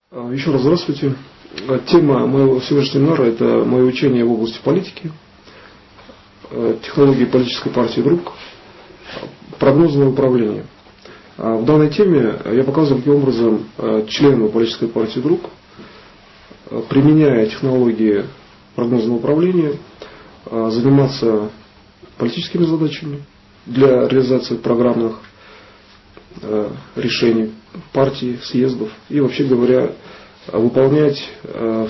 Еще раз здравствуйте. Тема моего сегодняшнего семинара – это мое учение в области политики, технологии политической партии «Друг», прогнозное управление. В данной теме я показываю, каким образом члены политической партии «Друг», применяя технологии прогнозного управления, заниматься политическими задачами для реализации программных решений партии, съездов и, вообще говоря, выполнять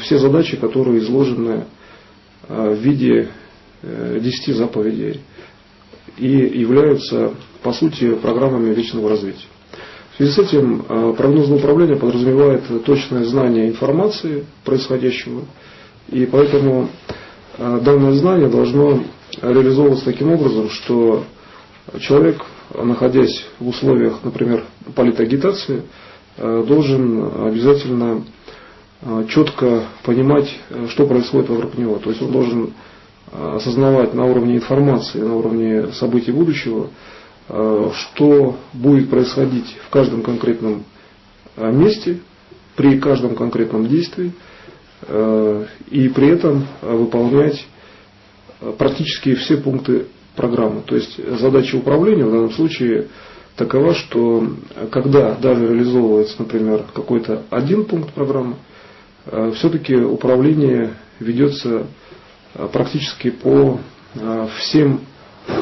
все задачи, которые изложены в виде 10 заповедей и являются, по сути, программами вечного развития. В связи с этим прогнозное управление подразумевает точное знание информации происходящего, и поэтому данное знание должно реализовываться таким образом, что человек, находясь в условиях, например, политагитации, должен обязательно четко понимать, что происходит вокруг него. То есть он должен осознавать на уровне информации, на уровне событий будущего, что будет происходить в каждом конкретном месте, при каждом конкретном действии, и при этом выполнять практически все пункты программы. То есть задача управления в данном случае такова, что когда даже реализовывается, например, какой-то один пункт программы, все-таки управление ведется практически по всем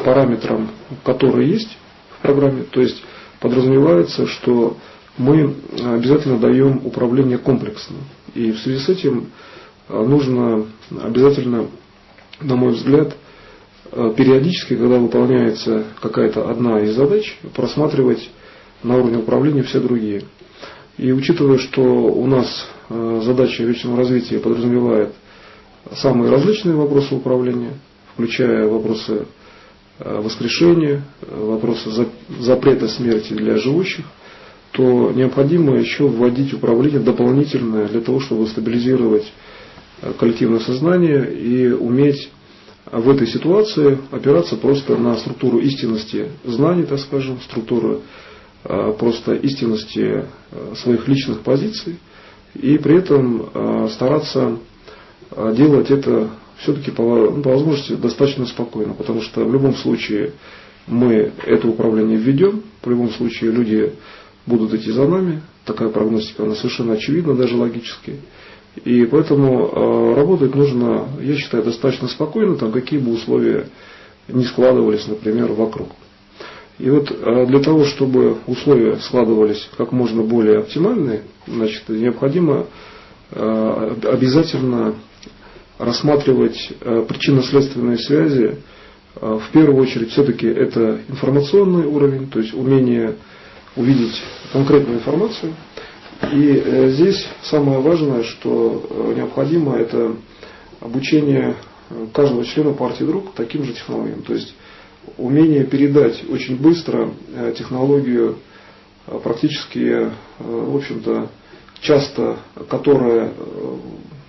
параметрам, которые есть в программе. То есть подразумевается, что мы обязательно даем управление комплексно. И в связи с этим нужно обязательно, на мой взгляд, периодически, когда выполняется какая-то одна из задач, просматривать на уровне управления все другие. И учитывая, что у нас задача вечного развития подразумевает самые различные вопросы управления, включая вопросы воскрешения, вопросы запрета смерти для живущих, то необходимо еще вводить управление дополнительное для того, чтобы стабилизировать коллективное сознание и уметь в этой ситуации опираться просто на структуру истинности знаний, так скажем, структуру просто истинности своих личных позиций, и при этом стараться делать это все-таки по возможности достаточно спокойно, потому что в любом случае мы это управление введем, в любом случае люди будут идти за нами, такая прогностика, она совершенно очевидна, даже логически. И поэтому работать нужно, я считаю, достаточно спокойно, там какие бы условия ни складывались, например, вокруг. И вот для того, чтобы условия складывались как можно более оптимальные, значит, необходимо обязательно рассматривать причинно-следственные связи. В первую очередь, все-таки это информационный уровень, то есть умение увидеть конкретную информацию. И здесь самое важное, что необходимо, это обучение каждого члена партии «Друг» таким же технологиям. То есть умение передать очень быстро технологию, практически, в общем-то, часто, которая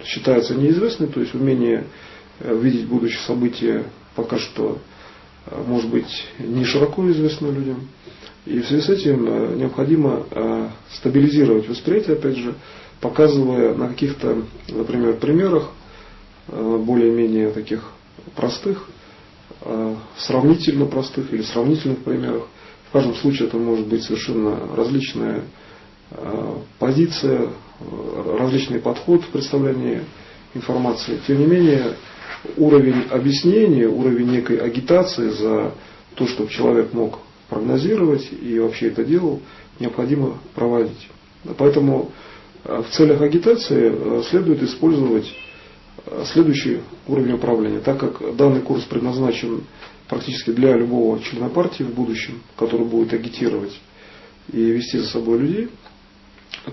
считается неизвестной, то есть умение видеть будущее события пока что, может быть, не широко известно людям. И в связи с этим необходимо стабилизировать восприятие, опять же, показывая на каких-то, например, примерах, более-менее таких простых, сравнительно простых или сравнительных примерах. В каждом случае это может быть совершенно различная позиция, различный подход в представлении информации. Тем не менее, уровень объяснения, уровень некой агитации за то, чтобы человек мог прогнозировать и вообще это делал, необходимо проводить. Поэтому в целях агитации следует использовать следующий уровень управления. Так как данный курс предназначен практически для любого члена партии в будущем, который будет агитировать и вести за собой людей,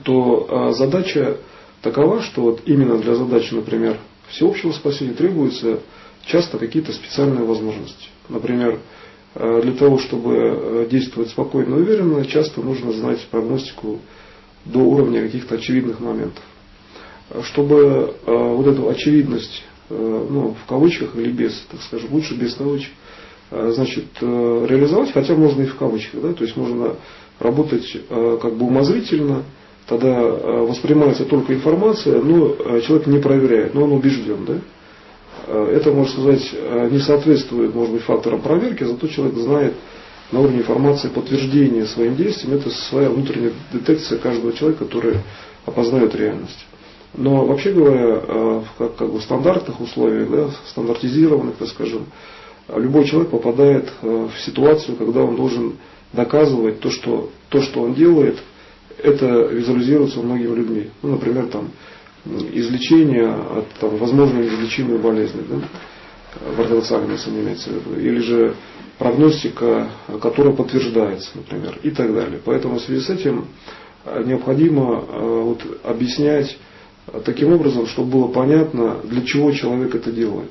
то задача такова, что вот именно для задачи, например, всеобщего спасения требуются часто какие-то специальные возможности. Например, для того, чтобы действовать спокойно и уверенно, часто нужно знать прогностику до уровня каких-то очевидных моментов. Чтобы вот эту очевидность, в кавычках или без, так скажем, лучше без кавычек, значит, реализовать, хотя можно и в кавычках, да, то есть можно работать как бы умозрительно, тогда воспринимается только информация, но человек не проверяет, но он убежден. Да? Это, можно сказать, не соответствует, может быть, факторам проверки, зато человек знает на уровне информации подтверждение своим действиям. Это своя внутренняя детекция каждого человека, который опознает реальность. Но вообще говоря, в стандартных условиях, да, стандартизированных, так скажем, любой человек попадает в ситуацию, когда он должен доказывать то, что он делает, это визуализируется многими людьми. Ну, например, там, излечение от возможно неизлечимой болезни, да, в ортодоксальной медицине имеется в виду, или же прогностика, которая подтверждается, например, и так далее. Поэтому в связи с этим необходимо объяснять таким образом, чтобы было понятно, для чего человек это делает.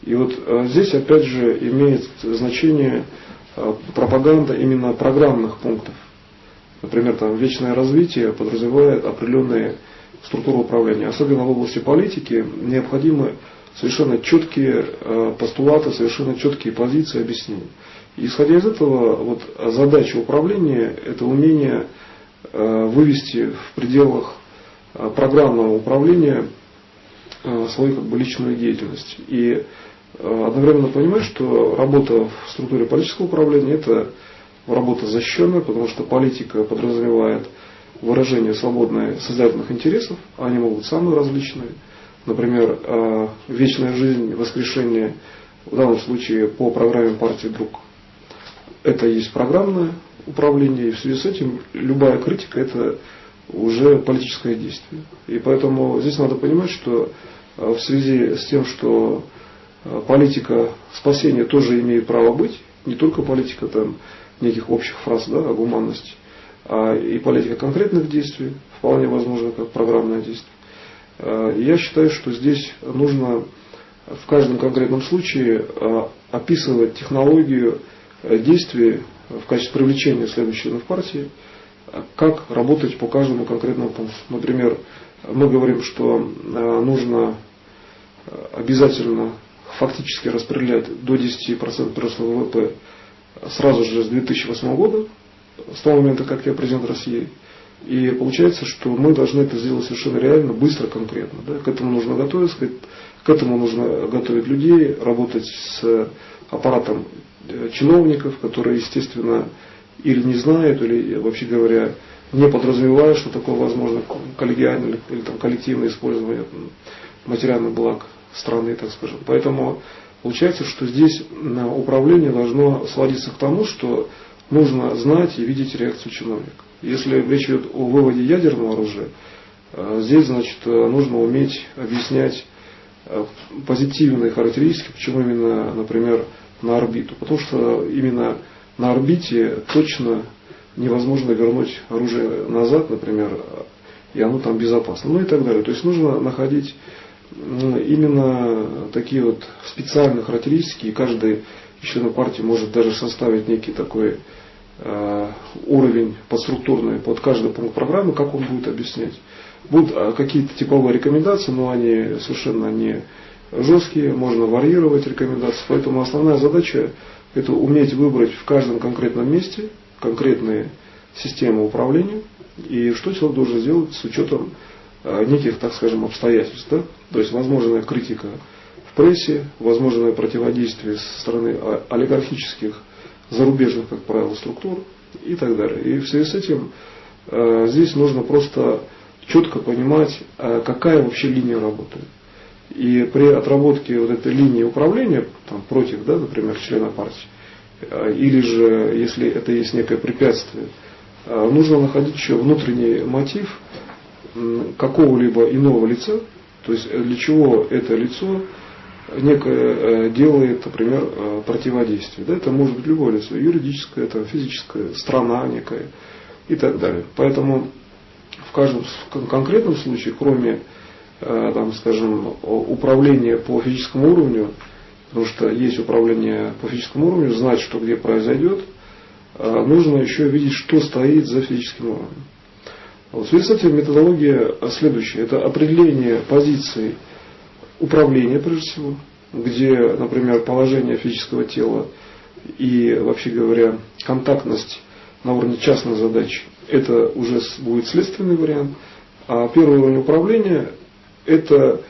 И вот здесь опять же имеет значение пропаганда именно программных пунктов. Например, там вечное развитие подразумевает определенные структуры управления. Особенно в области политики необходимы совершенно четкие постулаты, совершенно четкие позиции, объяснения. И исходя из этого, задача управления – это умение вывести в пределах программного управления свою личную деятельность. И одновременно понимать, что работа в структуре политического управления – это работа защищенная, потому что политика подразумевает выражение свободных созидательных интересов, они могут быть самые различные. Например, вечная жизнь, воскрешение, в данном случае по программе партии «Друг». Это и есть программное управление, и в связи с этим любая критика – это уже политическое действие. И поэтому здесь надо понимать, что в связи с тем, что политика спасения тоже имеет право быть, не только политика неких общих фраз, да, о гуманности, а и политика конкретных действий, вполне возможно, как программное действие. Я считаю, что здесь нужно в каждом конкретном случае описывать технологию действий в качестве привлечения следующих членов партии, как работать по каждому конкретному пункту. Например, мы говорим, что нужно обязательно фактически распределять до 10% прироста ВВП сразу же с 2008 года, с того момента, как я президент России. И получается, что мы должны это сделать совершенно реально, быстро, конкретно. Да? К этому нужно готовиться, к этому нужно готовить людей, работать с аппаратом чиновников, которые, естественно, или не знают, или, вообще говоря, не подразумевают, что такое возможно коллегиальное или коллективное использование материальных благ страны, так скажем. Поэтому получается, что здесь управление должно сводиться к тому, что нужно знать и видеть реакцию чиновника. Если речь идет о выводе ядерного оружия, здесь, значит, нужно уметь объяснять позитивные характеристики, почему именно, например, на орбиту. Потому что именно на орбите точно невозможно вернуть оружие назад, например, и оно там безопасно, ну и так далее. То есть нужно находить именно такие специальные характеристики, и каждый член партии может даже составить некий такой уровень подструктурный под каждый пункт программы, как он будет объяснять. Будут какие-то типовые рекомендации, но они совершенно не жесткие, можно варьировать рекомендации. Поэтому основная задача – это уметь выбрать в каждом конкретном месте конкретные системы управления и что человек должен сделать с учетом неких, так скажем, обстоятельств. Да? То есть возможная критика в прессе, возможное противодействие со стороны олигархических зарубежных, как правило, структур и так далее. И в связи с этим здесь нужно просто четко понимать, какая вообще линия работает. И при отработке этой линии управления против, да, например, члена партии, или же, если это есть некое препятствие, нужно находить еще внутренний мотив какого-либо иного лица, то есть для чего это лицо некое делает, например, противодействие. Да, это может быть любое лицо, юридическое, физическое, страна некая и так далее. Поэтому в каждом конкретном случае, кроме скажем, управления по физическому уровню, потому что есть управление по физическому уровню, знать, что где произойдет, нужно еще видеть, что стоит за физическим уровнем. В связи с этим методология следующая. Это определение позиций управления, прежде всего, где, например, положение физического тела и, вообще говоря, контактность на уровне частных задач – это уже будет следственный вариант. А первый уровень управления – это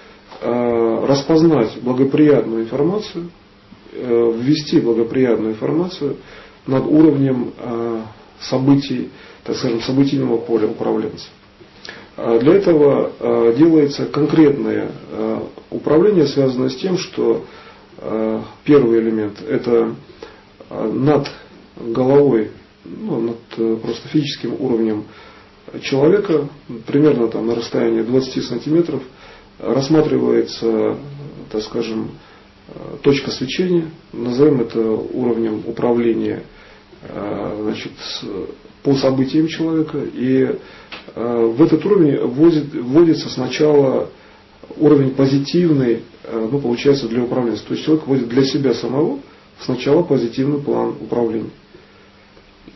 распознать благоприятную информацию, ввести благоприятную информацию над уровнем событий, так скажем, событийного поля управленца. Для этого делается конкретное управление, связанное с тем, что первый элемент – это над головой, над просто физическим уровнем человека, примерно там на расстоянии 20 сантиметров, рассматривается, так скажем, точка свечения, назовем это уровнем управления, значит, по событиям человека, и в этот уровень вводится сначала уровень позитивный, получается для управленца. То есть человек вводит для себя самого сначала позитивный план управления.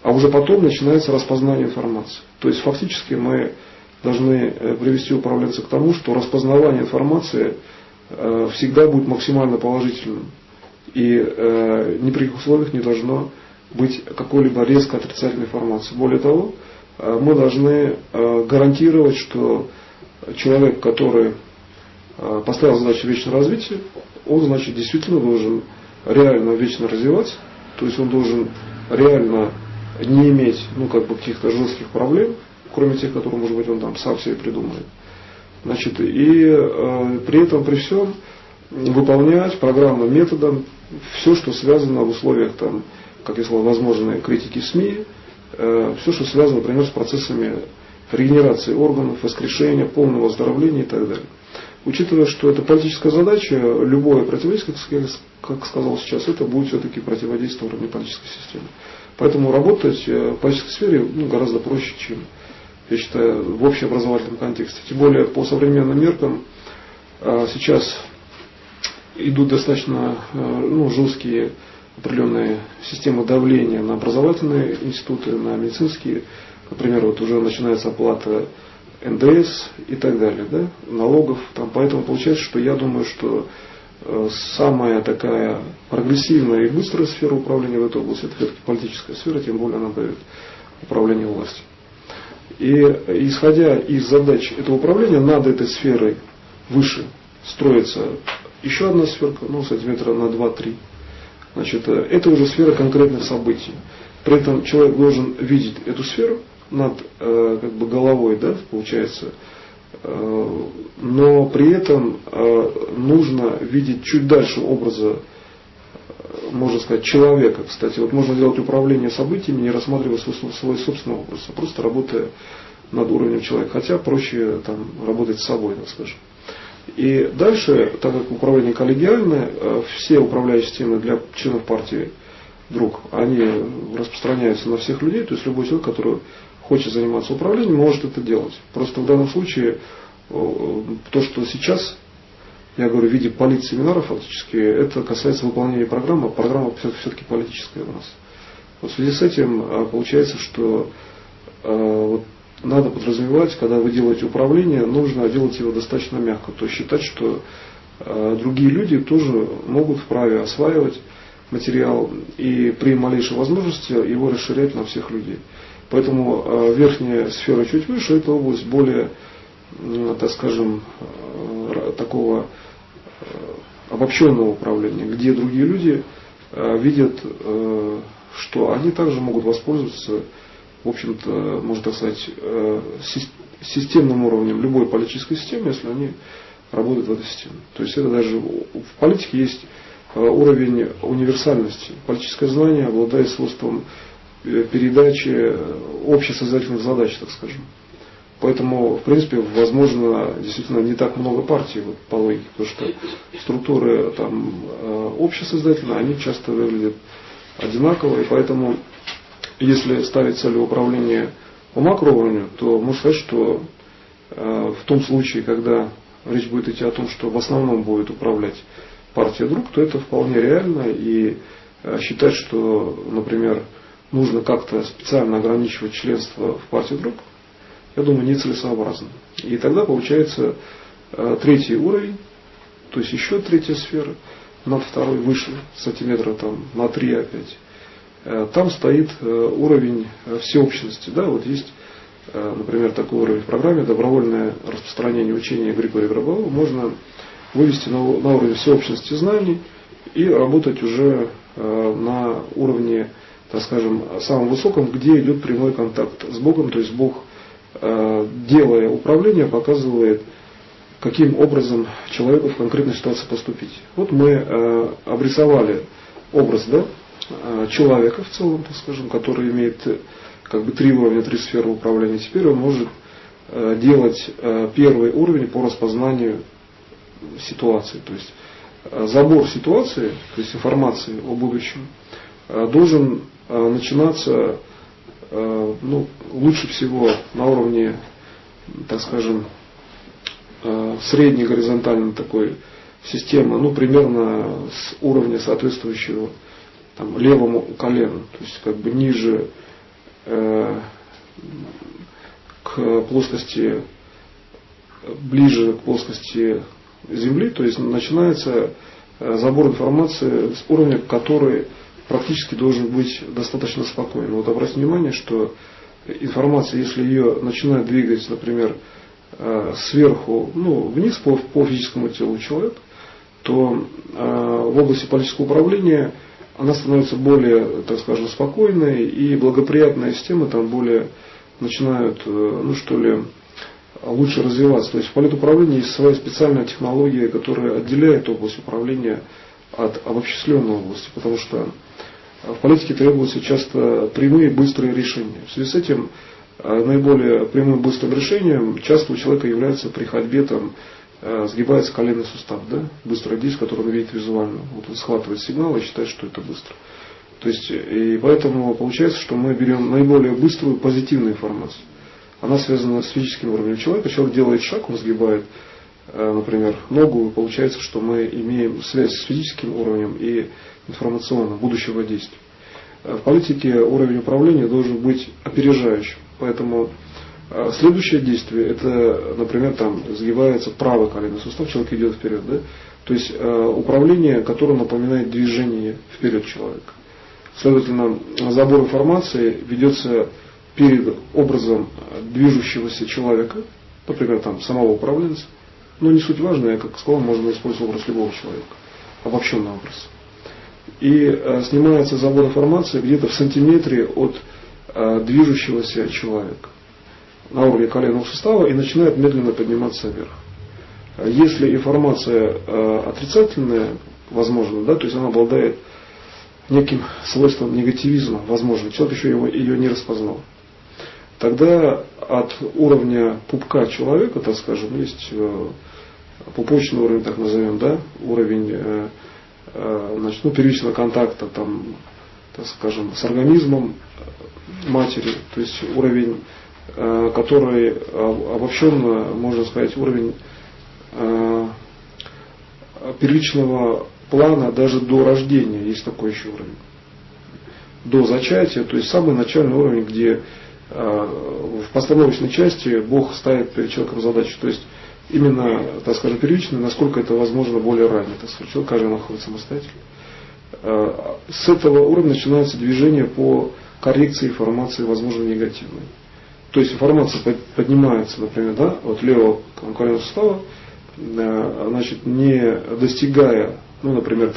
А уже потом начинается распознание информации. То есть фактически мы должны привести управленца к тому, что распознавание информации всегда будет максимально положительным. И ни при каких условиях не должно быть какой-либо резко отрицательной информации. Более того, мы должны гарантировать, что человек, который поставил задачу вечного развития, он, значит, действительно должен реально вечно развиваться, то есть он должен реально не иметь каких-то жестких проблем, кроме тех, которые, может быть, он там сам себе придумает. Значит, и при этом, при всем, выполнять программным методом все, что связано в условиях, там, как я сказал, возможной критики СМИ, все, что связано, например, с процессами регенерации органов, воскрешения, полного оздоровления и так далее. Учитывая, что это политическая задача, любое противодействие, как сказал сейчас, это будет все-таки противодействие уровня политической системы. Поэтому работать в политической сфере гораздо проще, чем, я считаю, в общеобразовательном контексте. Тем более по современным меркам сейчас идут достаточно жесткие определенные системы давления на образовательные институты, на медицинские. Например, вот уже начинается оплата НДС и так далее, да, налогов. Поэтому получается, что я думаю, что самая такая прогрессивная и быстрая сфера управления в этой области — это все-таки политическая сфера, тем более она дает управление властью. И исходя из задач этого управления, над этой сферой выше строится еще одна сферка, сантиметра на 2-3. Значит, это уже сфера конкретных событий. При этом человек должен видеть эту сферу над головой, да, получается, но при этом нужно видеть чуть дальше образа, можно сказать, человека. Кстати, вот можно делать управление событиями, не рассматривая свой собственный образ, а просто работая над уровнем человека. Хотя проще там работать с собой, так скажем. И дальше, так как управление коллегиальное, все управляющие системы для членов партии вдруг, они распространяются на всех людей, то есть любой человек, который хочет заниматься управлением, может это делать. Просто в данном случае то, что сейчас, я говорю, в виде политсеминара фактически, это касается выполнения программы, а программа все-таки политическая у нас. Вот в связи с этим получается, что надо подразумевать, когда вы делаете управление, нужно делать его достаточно мягко. То есть считать, что другие люди тоже могут вправе осваивать материал и при малейшей возможности его расширять на всех людей. Поэтому верхняя сфера чуть выше, это область более, так скажем, такого обобщенного управления, где другие люди видят, что они также могут воспользоваться, в общем-то, можно так сказать, системным уровнем любой политической системы, если они работают в этой системе. То есть это даже в политике есть уровень универсальности. Политическое знание обладает свойством передачи общесоздательных задач, так скажем. Поэтому, в принципе, возможно, действительно не так много партий по логике, потому что структуры там общесоздательные, они часто выглядят одинаково, и поэтому, если ставить целью управления по макроуровню, то можно сказать, что в том случае, когда речь будет идти о том, что в основном будет управлять партия друг, то это вполне реально, и считать, что, например, нужно как-то специально ограничивать членство в партии друг, я думаю, нецелесообразно. И тогда получается третий уровень, то есть еще третья сфера, над второй выше, сантиметра там, на 3 опять. Там стоит уровень всеобщности. Да? Вот есть например, такой уровень в программе «Добровольное распространение учения Григория Гробового» можно вывести на уровень всеобщности знаний и работать уже на уровне, так скажем, самом высоком, где идет прямой контакт с Богом, то есть Бог, делая управление, показывает, каким образом человеку в конкретной ситуации поступить. Вот мы обрисовали образ, да, человека в целом, так скажем, который имеет как бы 3 уровня, 3 сферы управления. Теперь он может делать первый уровень по распознанию ситуации. То есть забор ситуации, то есть информации о будущем, должен начинаться лучше всего на уровне, так скажем, средней горизонтальной такой системы, примерно с уровня соответствующего там, левому колену, то есть как бы ниже к плоскости, ближе к плоскости Земли, то есть начинается забор информации с уровня, который практически должен быть достаточно спокойным. Вот обратите внимание, что информация, если ее начинает двигать, например, сверху, вниз по физическому телу человека, то в области политического управления она становится более, так скажем, спокойной, и благоприятные системы там более начинают, лучше развиваться. То есть в политуправлении есть своя специальная технология, которая отделяет область управления от обобщенной области, потому что в политике требуются часто прямые, быстрые решения. В связи с этим наиболее прямым, быстрым решением часто у человека является при ходьбе сгибается коленный сустав, да? Быстрое действие, которое он видит визуально. Вот он схватывает сигнал и считает, что это быстро. То есть, и поэтому получается, что мы берем наиболее быструю позитивную информацию. Она связана с физическим уровнем человека. Человек делает шаг, он сгибает, например, ногу, и получается, что мы имеем связь с физическим уровнем и информационным будущего действия. В политике уровень управления должен быть опережающим. Поэтому следующее действие, это, например, сгибается правый коленный сустав, человек идет вперед. Да? То есть управление, которое напоминает движение вперед человека. Следовательно, забор информации ведется перед образом движущегося человека, например, самого управленца. Но не суть важно, я как сказал, можно использовать образ любого человека, обобщенный образ. И снимается забор информации где-то в сантиметре от движущегося человека на уровне коленного сустава и начинает медленно подниматься вверх. Если информация отрицательная, возможно, да, то есть она обладает неким свойством негативизма, возможно, человек еще ее не распознал, тогда от уровня пупка человека, так скажем, есть пупочный уровень, так назовем, да, уровень первичного контакта, так скажем, с организмом матери, то есть уровень, который обобщенно, можно сказать, уровень первичного плана даже до рождения, есть такой еще уровень. До зачатия, то есть самый начальный уровень, где в постановочной части Бог ставит перед человеком задачу. То есть именно, так скажем, первичный, насколько это возможно более ранее. Так сказать, человек каждый находится самостоятельно. С этого уровня начинается движение по коррекции информации, возможно, негативной. То есть информация поднимается, например, да, от левого коленного сустава, не достигая, например,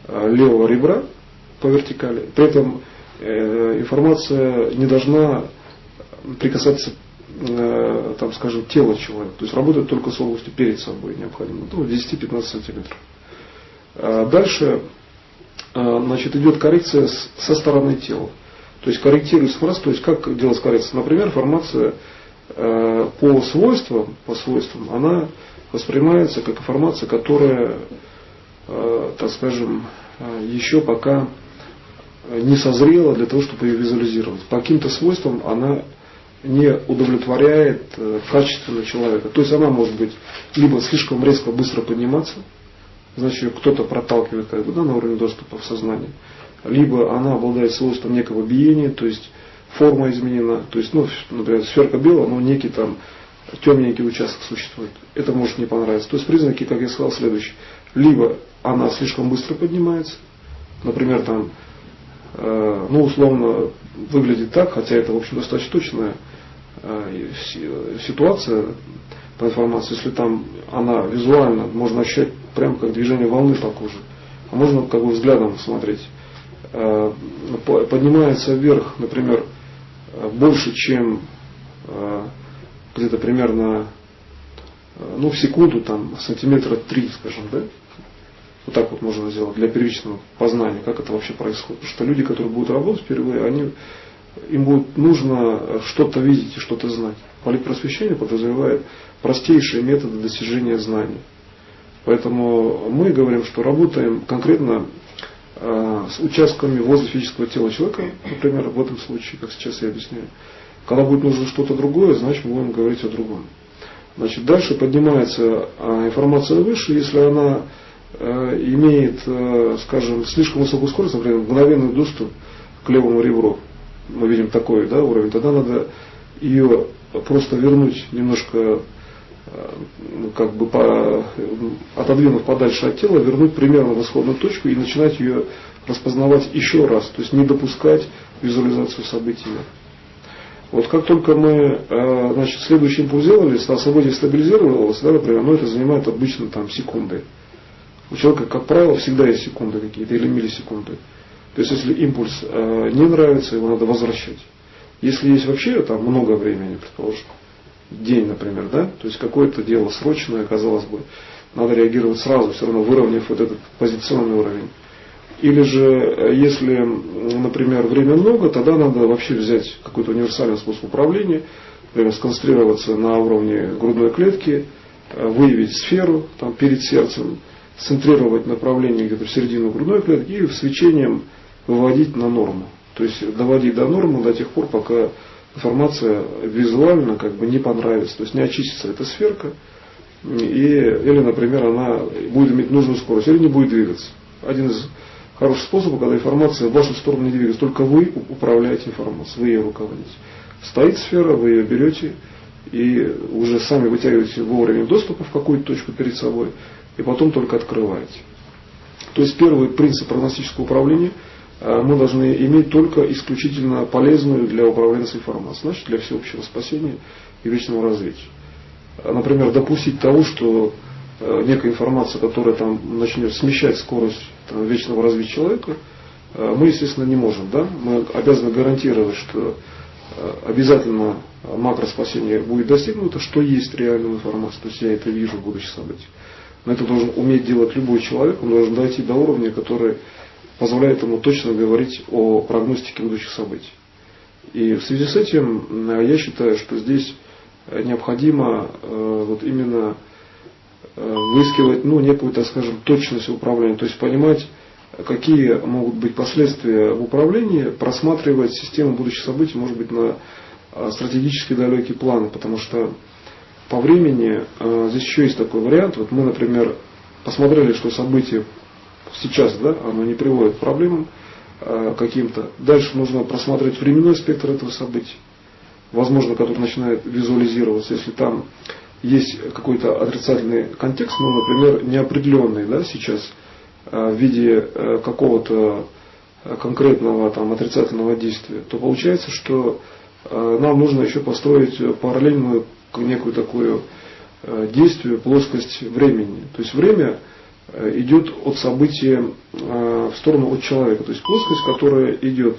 левого ребра по вертикали. При этом информация не должна прикасаться, скажем, тела человека. То есть работает только с областью перед собой необходимо, 10-15 сантиметров. Дальше идет коррекция со стороны тела. То есть корректируется информация, то есть как делать коррекцию. Например, информация по свойствам, она воспринимается как информация, которая, так скажем, еще пока не созрела для того, чтобы ее визуализировать. По каким-то свойствам она не удовлетворяет качественно человека. То есть она может быть либо слишком резко быстро подниматься, значит ее кто-то проталкивает на уровень доступа в сознание, либо она обладает свойством некого биения, то есть форма изменена, то есть, например, сферка белая, но некий темненький участок существует. Это может не понравиться. То есть признаки, как я сказал, следующие. Либо она слишком быстро поднимается, например, условно выглядит так, хотя это, в общем, достаточно точная ситуация по информации, если там она визуально, можно ощущать прямо как движение волны по коже, а можно как бы взглядом смотреть. Поднимается вверх, например, больше, чем где-то примерно в секунду, там, сантиметра 3, скажем, да? Вот так вот можно сделать для первичного познания, как это вообще происходит. Потому что люди, которые будут работать впервые, им будет нужно что-то видеть и что-то знать. Политпросвещение подразумевает простейшие методы достижения знаний. Поэтому мы говорим, что работаем конкретно с участками возле физического тела человека, например, в этом случае, как сейчас я объясняю. Когда будет нужно что-то другое, значит мы будем говорить о другом. Значит, дальше поднимается информация выше, если она имеет, скажем, слишком высокую скорость, например, мгновенный доступ к левому ребру. Мы видим такой, да, уровень, тогда надо ее просто вернуть немножко, как бы отодвинув подальше от тела, вернуть примерно в исходную точку и начинать ее распознавать еще раз, то есть не допускать визуализацию событий. Вот как только мы, значит, следующий импульс сделали, событие стабилизировалось, да, например, это занимает обычно там секунды. У человека, как правило, всегда есть секунды какие-то или миллисекунды. То есть, если импульс не нравится, его надо возвращать. Если есть вообще там много времени, предположим, день, например, да, то есть какое-то дело срочное, казалось бы, надо реагировать сразу, все равно выровняв вот этот позиционный уровень. Или же, если, например, время много, тогда надо вообще взять какой-то универсальный способ управления, например, сконцентрироваться на уровне грудной клетки, выявить сферу там, перед сердцем, центрировать направление где-то в середину грудной клетки и свечением выводить на норму. То есть доводить до нормы до тех пор, пока информация визуально как бы не понравится. То есть не очистится эта сферка, или, например, она будет иметь нужную скорость, или не будет двигаться. Один из хороших способов, когда информация в вашу сторону не двигается, только вы управляете информацией, вы ее руководите. Стоит сфера, вы ее берете и уже сами вытягиваете вовремя доступа в какую-то точку перед собой, и потом только открываете. То есть первый принцип прогностического управления мы должны иметь только исключительно полезную для управления с информацией, значит для всеобщего спасения и вечного развития. Например, допустить того, что некая информация, которая там начнет смещать скорость вечного развития человека, мы, естественно, не можем. Да? Мы обязаны гарантировать, что обязательно макроспасение будет достигнуто, что есть реальная информация. То есть я это вижу в будущих событиях. Но это должен уметь делать любой человек, он должен дойти до уровня, который позволяет ему точно говорить о прогностике будущих событий. И в связи с этим я считаю, что здесь необходимо вот именно выискивать некую, так скажем, точность управления, то есть понимать, какие могут быть последствия в управлении, просматривать систему будущих событий, может быть, на стратегически далекие планы, потому что по времени здесь еще есть такой вариант. Вот мы, например, посмотрели, что событие сейчас, да, оно не приводит к проблемам каким-то. Дальше нужно просмотреть временной спектр этого события, возможно, который начинает визуализироваться, если там есть какой-то отрицательный контекст, например, неопределенный, да, сейчас в виде какого-то конкретного там, отрицательного действия, то получается, что нам нужно еще построить параллельную некую такую действие, плоскость времени. То есть время идет от события в сторону от человека. То есть плоскость, которая идет,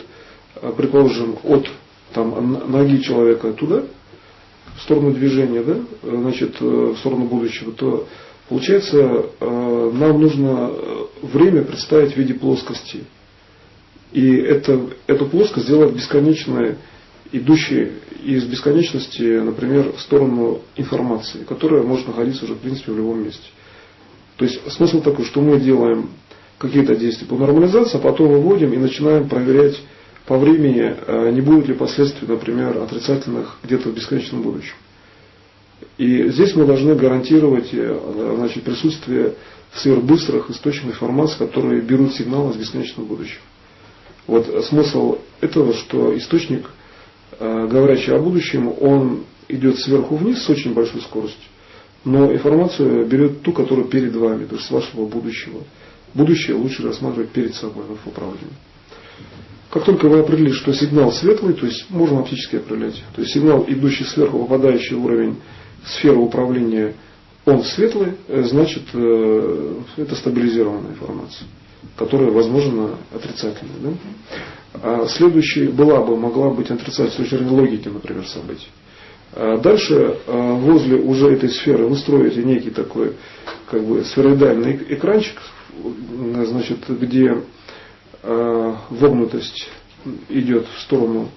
предположим, от там, ноги человека туда, в сторону движения, да, значит, в сторону будущего, то получается, нам нужно время представить в виде плоскости. И эту плоскость сделать бесконечной, идущей из бесконечности, например, в сторону информации, которая может находиться уже, в принципе, в любом месте. То есть смысл такой, что мы делаем какие-то действия по нормализации, а потом выводим и начинаем проверять по времени, не будет ли последствий, например, отрицательных где-то в бесконечном будущем. И здесь мы должны гарантировать, значит, присутствие сверхбыстрых источников информации, которые берут сигналы из бесконечного будущего. Вот смысл этого, что источник, говорящий о будущем, он идет сверху вниз с очень большой скоростью, но информацию берет ту, которая перед вами, то есть с вашего будущего. Будущее лучше рассматривать перед собой в управлении. Как только вы определили, что сигнал светлый, то есть можно оптически определять, то есть сигнал, идущий сверху, попадающий в уровень сферы управления, он светлый, значит это стабилизированная информация, которая, возможно, отрицательная. Да? А следующая могла быть отрицательной с точки зрения логики, например, событий. Дальше возле уже этой сферы вы строите некий такой как бы сфероидальный экранчик, значит, где вогнутость идет в сторону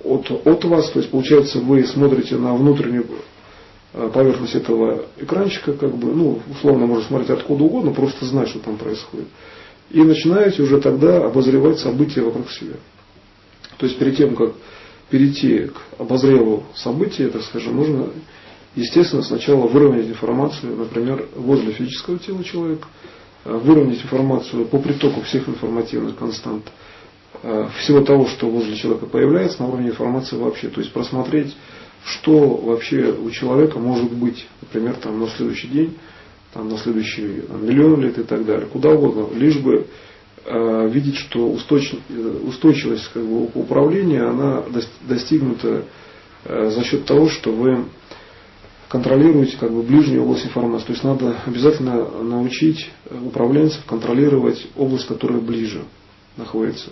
от вас, то есть получается вы смотрите на внутреннюю поверхность этого экранчика, как бы, ну, условно можно смотреть откуда угодно, просто знать, что там происходит. И начинаете уже тогда обозревать события вокруг себя. То есть перед тем, как перейти к обозреву событий, так скажем, нужно, естественно, сначала выровнять информацию, например, возле физического тела человека, выровнять информацию по притоку всех информативных констант, всего того, что возле человека появляется на уровне информации вообще. То есть просмотреть, что вообще у человека может быть, например, там, на следующий день, там, на следующий миллион лет и так далее, куда угодно, лишь бы видеть, что устойчивость как бы, управления она достигнута за счет того, что вы контролируете как бы, ближнюю область информации. То есть надо обязательно научить управленцев контролировать область, которая ближе находится.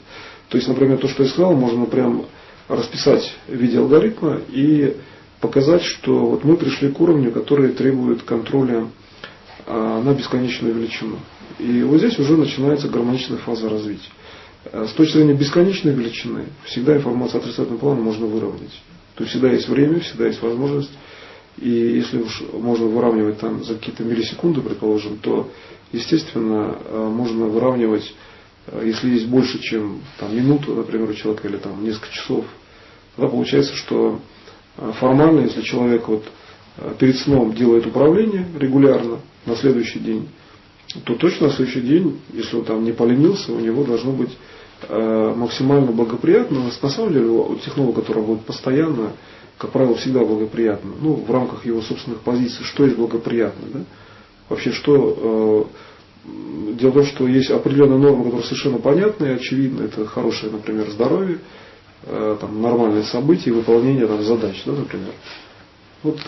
То есть, например, то, что я сказал, можно прям расписать в виде алгоритма и показать, что вот мы пришли к уровню, который требует контроля на бесконечную величину. И вот здесь уже начинается гармоничная фаза развития. С точки зрения бесконечной величины, всегда информацию отрицательного плана можно выровнять. То есть всегда есть время, всегда есть возможность. И если уж можно выравнивать там за какие-то миллисекунды, предположим, то, естественно, можно выравнивать, если есть больше, чем там, минуту, например, у человека, или там, несколько часов. Тогда получается, что формально, если человек вот перед сном делает управление регулярно на следующий день, то точно на следующий день, если он там не поленился, у него должно быть максимально благоприятно. На самом деле, у технолога, который будет постоянно, как правило, всегда благоприятно. Ну, в рамках его собственных позиций, что есть благоприятно. Да? Вообще, что дело в том, что есть определенная норма, которая совершенно понятна и очевидна. Это хорошее, например, здоровье, там, нормальные события, выполнение там, задач, да, например. Вот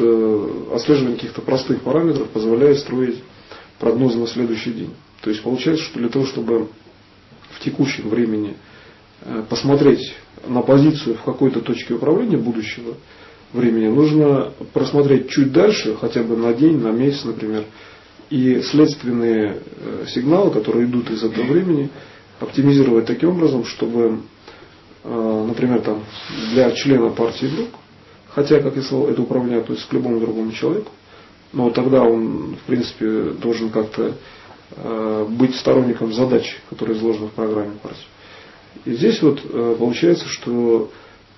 отслеживание каких-то простых параметров позволяет строить прогнозы на следующий день. То есть получается, что для того, чтобы в текущем времени посмотреть на позицию в какой-то точке управления будущего времени, нужно просмотреть чуть дальше, хотя бы на день, на месяц, например, и следственные сигналы, которые идут из этого времени, оптимизировать таким образом, чтобы, например, там, для члена партии друг, хотя, как я сказал, это управление относится к любому другому человеку, но тогда он, в принципе, должен как-то быть сторонником задач, которые изложены в программе партии. И здесь вот получается, что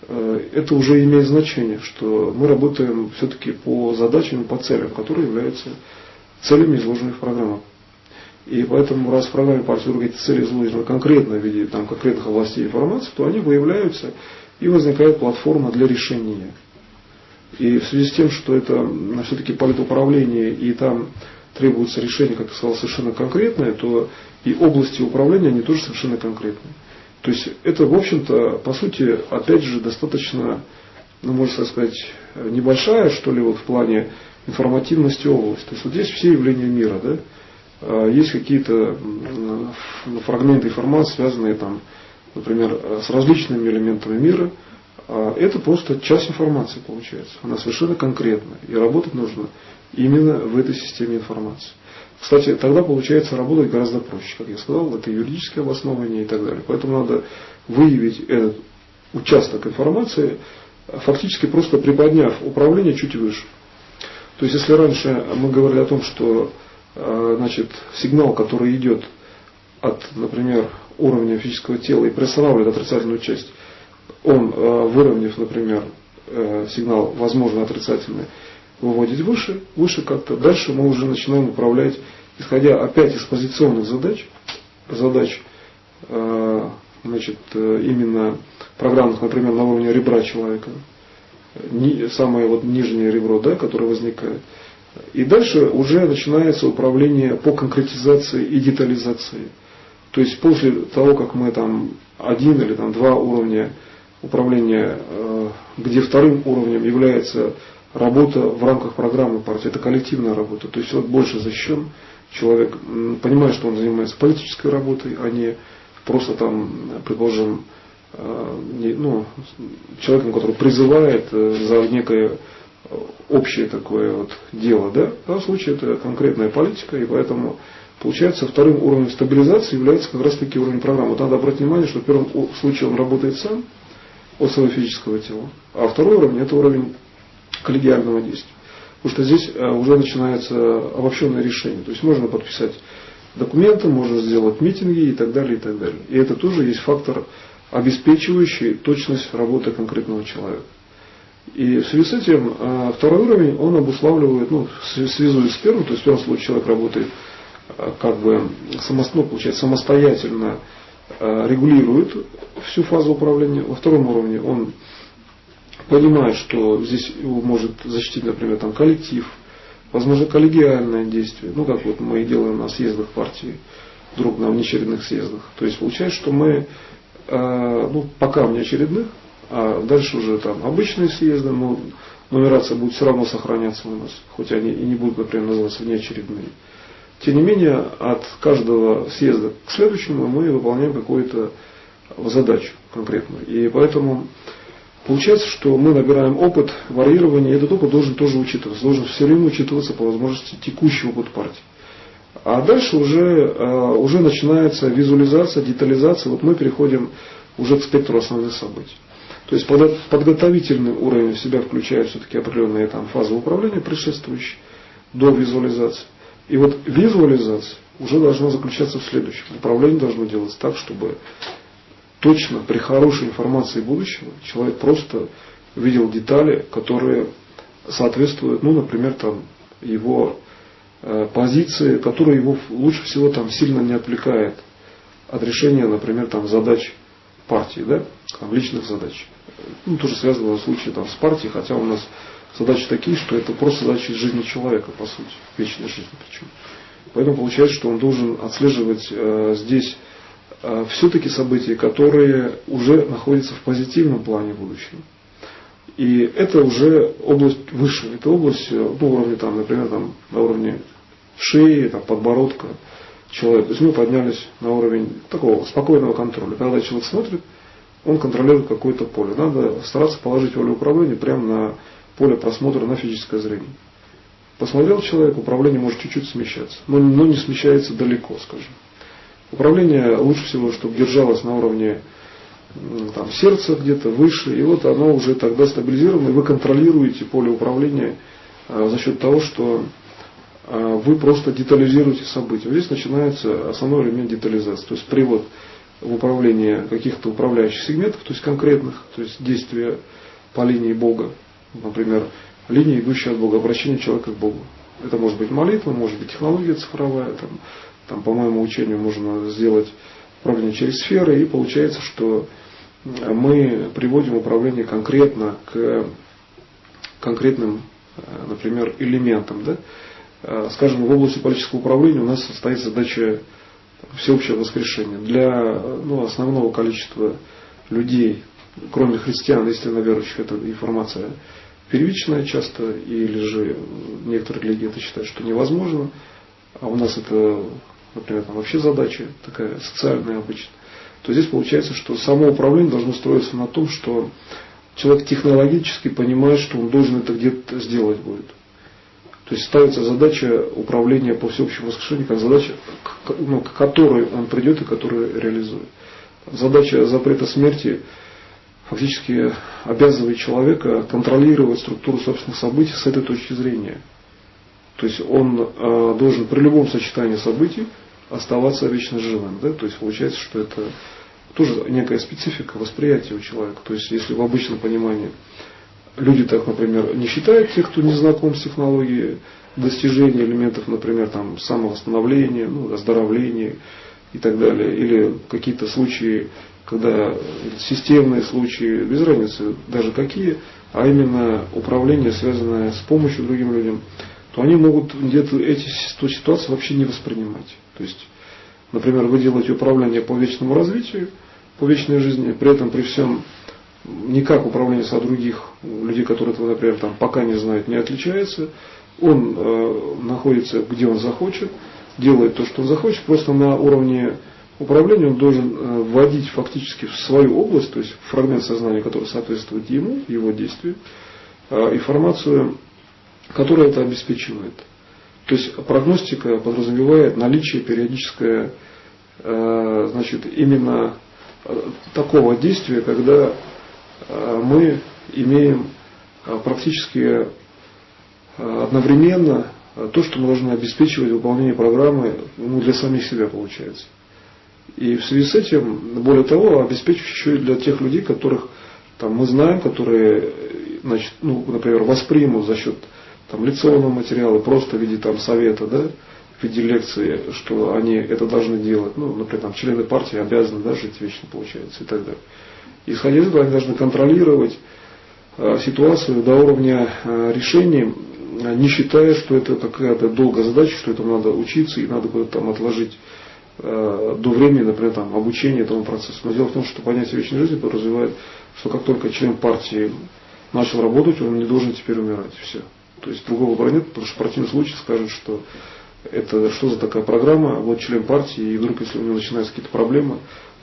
это уже имеет значение, что мы работаем все-таки по задачам и по целям, которые являются целями, изложенными в программах. И поэтому, раз в программе партии вдруг эти цели изложены конкретно в виде там, конкретных областей информации, то они выявляются и возникает платформа для решения. И в связи с тем, что это все-таки политуправление и там требуется решение, как я сказал, совершенно конкретное, то и области управления, они тоже совершенно конкретные. То есть это, в общем-то, по сути, опять же, достаточно, ну, можно сказать, небольшая, что ли, вот в плане информативности область. То есть вот здесь все явления мира, да? Есть какие-то фрагменты информации, связанные там, например, с различными элементами мира. Это просто часть информации получается. Она совершенно конкретна. И работать нужно именно в этой системе информации. Кстати, тогда получается работать гораздо проще. Как я сказал, это юридическое обоснование и так далее. Поэтому надо выявить этот участок информации, фактически просто приподняв управление чуть выше. То есть, если раньше мы говорили о том, что значит, сигнал, который идет от, например, уровня физического тела и приостанавливает отрицательную часть, он, выровняв, например, сигнал, возможно, отрицательный, выводить выше как-то. Дальше мы уже начинаем управлять, исходя опять из позиционных задач, значит, именно программных, например, на уровне ребра человека, самое вот нижнее ребро, да, которое возникает. И дальше уже начинается управление по конкретизации и детализации. То есть после того, как мы там один или там два уровня управления, где вторым уровнем является работа в рамках программы партии. Это коллективная работа. То есть человек больше защищен. Человек понимает, что он занимается политической работой, а не просто там, предположим, человеком, который призывает за некое общее такое вот дело. Да? В данном случае это конкретная политика, и поэтому получается вторым уровнем стабилизации является как раз таки уровень программы. Вот надо обратить внимание, что в первом случае он работает сам от своего физического тела, а второй уровень это уровень коллегиального действия. Потому что здесь уже начинается обобщенное решение. То есть можно подписать документы, можно сделать митинги и так далее, и так далее. И это тоже есть фактор, обеспечивающий точность работы конкретного человека. И в связи с этим второй уровень, он обуславливает, связует с первым, то есть в первом случае человек работает как бы самостоятельно регулирует всю фазу управления. Во втором уровне он понимает, что здесь его может защитить, например, там, коллектив, возможно, коллегиальное действие, как вот мы и делаем на съездах партии, вдруг на внеочередных съездах. То есть получается, что мы пока внеочередных, а дальше уже там обычные съезды, но нумерация будет все равно сохраняться у нас, хоть они и не будут, например, называться внеочередными. Тем не менее, от каждого съезда к следующему мы выполняем какую-то задачу конкретную. И поэтому получается, что мы набираем опыт варьирования, и этот опыт должен тоже учитываться, должен все время учитываться по возможности текущий опыт партии. А дальше уже начинается визуализация, детализация, вот мы переходим уже к спектру основных событий. То есть подготовительный уровень в себя включает все-таки определенные там фазы управления, предшествующие до визуализации. И вот визуализация уже должна заключаться в следующем. Управление должно делаться так, чтобы точно при хорошей информации будущего человек просто видел детали, которые соответствуют, например, там, его позиции, которые его лучше всего там сильно не отвлекает от решения, например, там, задач партии, да, там, личных задач. Тоже связано в случае там, с партией, хотя у нас задачи такие, что это просто задачи из жизни человека, по сути, вечной жизни причем. Поэтому получается, что он должен отслеживать здесь все-таки события, которые уже находятся в позитивном плане будущего. И это уже область выше, это область уровня, там, например, там, на уровне шеи, там, подбородка человека. То есть мы поднялись на уровень такого спокойного контроля. Когда человек смотрит, он контролирует какое-то поле. Надо стараться положить волю управления прямо на поле просмотра на физическое зрение. Посмотрел человек, управление может чуть-чуть смещаться, но не смещается далеко, скажем. Управление лучше всего, чтобы держалось на уровне там, сердца где-то выше, и вот оно уже тогда стабилизировано, и вы контролируете поле управления за счет того, что вы просто детализируете события. Здесь начинается основной элемент детализации, то есть привод в управление каких-то управляющих сегментов, то есть конкретных, то есть действия по линии Бога, например, линия, идущая от Бога, обращение человека к Богу. Это может быть молитва, может быть технология цифровая, там, по моему учению можно сделать управление через сферы, и получается, что мы приводим управление конкретно к конкретным, например, элементам. Да? Скажем, в области политического управления у нас стоит задача всеобщего воскрешения. Для основного количества людей, кроме христиан, истинно верующих, эта информация первичная часто, или же некоторые религии это считают, что невозможно, а у нас это, например, там вообще задача такая социальная обычно, то здесь получается, что само управление должно строиться на том, что человек технологически понимает, что он должен это где-то сделать будет. То есть ставится задача управления по всеобщему воскрешению как задача, к которой он придет и которую реализует. Задача запрета смерти фактически обязывает человека контролировать структуру собственных событий с этой точки зрения. То есть он должен при любом сочетании событий оставаться вечно живым. Да? То есть получается, что это тоже некая специфика восприятия у человека. То есть если в обычном понимании люди так, например, не считают тех, кто не знаком с технологией достижения элементов, например, там, самовосстановления, оздоровления и так далее, или какие-то случаи, когда системные случаи, без разницы даже какие, а именно управление, связанное с помощью другим людям, то они могут где-то эти ситуации вообще не воспринимать. То есть, например, вы делаете управление по вечному развитию, по вечной жизни, при этом при всем никак управленец от других людей, которые этого, например, там, пока не знают, не отличается. Он находится, где он захочет, делает то, что он захочет, просто на уровне управления он должен вводить фактически в свою область, то есть фрагмент сознания, который соответствует ему, его действию, информацию, которая это обеспечивает. То есть прогностика подразумевает наличие периодическое, значит, именно такого действия, когда мы имеем практически одновременно то, что мы должны обеспечивать выполнение программы, ну, для самих себя получается. И в связи с этим, более того, обеспечивать еще и для тех людей, которых там, мы знаем, которые, значит, ну, например, воспримут за счет там, лекционного материала, просто в виде там, совета, да, в виде лекции, что они это должны делать. Ну, например, там, члены партии обязаны, да, жить вечно, получается, и так далее. Исходя из этого, они должны контролировать ситуацию до уровня решений, не считая, что это какая-то долгая задача, что этому надо учиться и надо куда-то там отложить до времени, например, там, обучения этому процессу. Но дело в том, что понятие вечной жизни подразумевает, что как только член партии начал работать, он не должен теперь умирать. Все. То есть другого выбора нет, потому что в противном случае скажут, что это что за такая программа, вот член партии, и вдруг, если у него начинаются какие-то проблемы,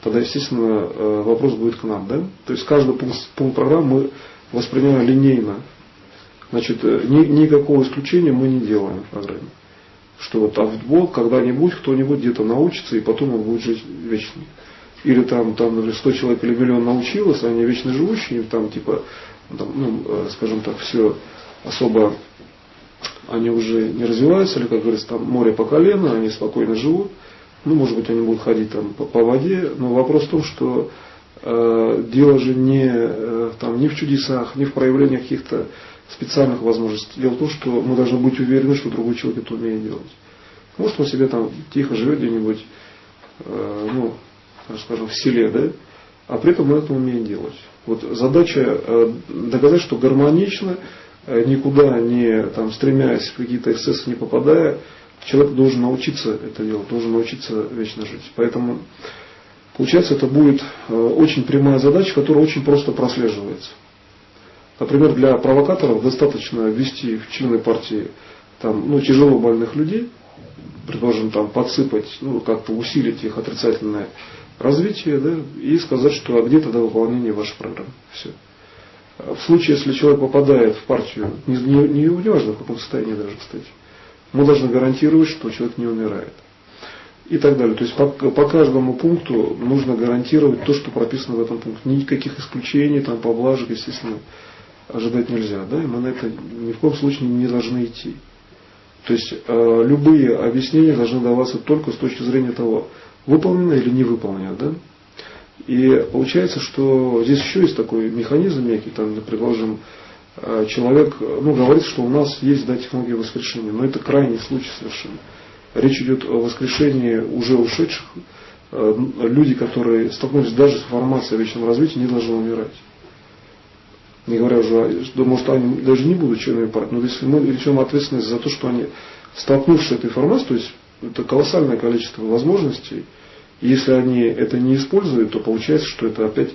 тогда, естественно, вопрос будет к нам. Да? То есть каждый пункт программы мы воспринимаем линейно. Значит, никакого исключения мы не делаем в программе. Что вот когда-нибудь кто-нибудь где-то научится, и потом он будет жить вечно. Или там, например, 100 человек или миллион научилось, они вечно живущие, там типа, там, ну, скажем так, все особо, они уже не развиваются, или, как говорится, там море по колено, они спокойно живут. Ну, может быть, они будут ходить там по воде, но вопрос в том, что дело же не в чудесах, не в проявлениях каких-то специальных возможностей. Дело в том, что мы должны быть уверены, что другой человек это умеет делать. Может, он себе там тихо живет где-нибудь, ну, скажем, в селе, да, а при этом он это умеет делать. Вот задача доказать, что гармонично, никуда не там, стремясь в какие-то эксцессы не попадая, человек должен научиться это делать, должен научиться вечно жить. Поэтому, получается, это будет очень прямая задача, которая очень просто прослеживается. Например, для провокаторов достаточно ввести в члены партии там, ну, тяжело больных людей, предположим, там, подсыпать, ну, как-то усилить их отрицательное развитие, да, и сказать, что а где тогда выполнение вашей программы. Все. В случае, если человек попадает в партию, не важно в каком состоянии даже, кстати, мы должны гарантировать, что человек не умирает. И так далее. То есть по каждому пункту нужно гарантировать то, что прописано в этом пункте. Никаких исключений, там, поблажек, естественно, ожидать нельзя. Да? И мы на это ни в коем случае не должны идти. То есть любые объяснения должны даваться только с точки зрения того, выполнено или не выполнено. Да? И получается, что здесь еще есть такой механизм некий, там, предположим, человек, ну, говорит, что у нас есть, да, технология воскрешения, но это крайний случай совершенно. Речь идет о воскрешении уже ушедших. Люди, которые столкнулись даже с информацией о вечном развитии, не должны умирать. Не говоря уже, что, может, они даже не будут членами партии, но если мы несем ответственность за то, что они, столкнувшись с этой информацией, то есть это колоссальное количество возможностей, и если они это не используют, то получается, что это опять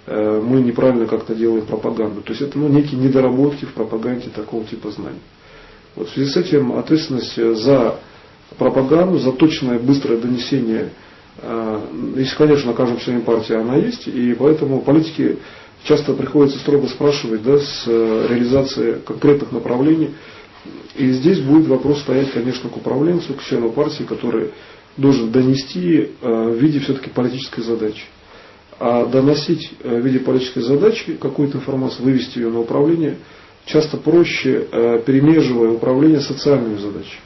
мы неправильно как-то делаем пропаганду. То есть это, ну, некие недоработки в пропаганде такого типа знаний. Вот в связи с этим ответственность за пропаганду, за точное быстрое донесение, если, конечно, на каждом члене партии она есть, и поэтому политики часто приходится строго спрашивать, да, с реализацией конкретных направлений. И здесь будет вопрос стоять, конечно, к управленцу, к члену партии, который должен донести в виде все-таки политической задачи. А доносить в виде политической задачи какую-то информацию, вывести ее на управление, часто проще, перемеживая управление социальными задачами.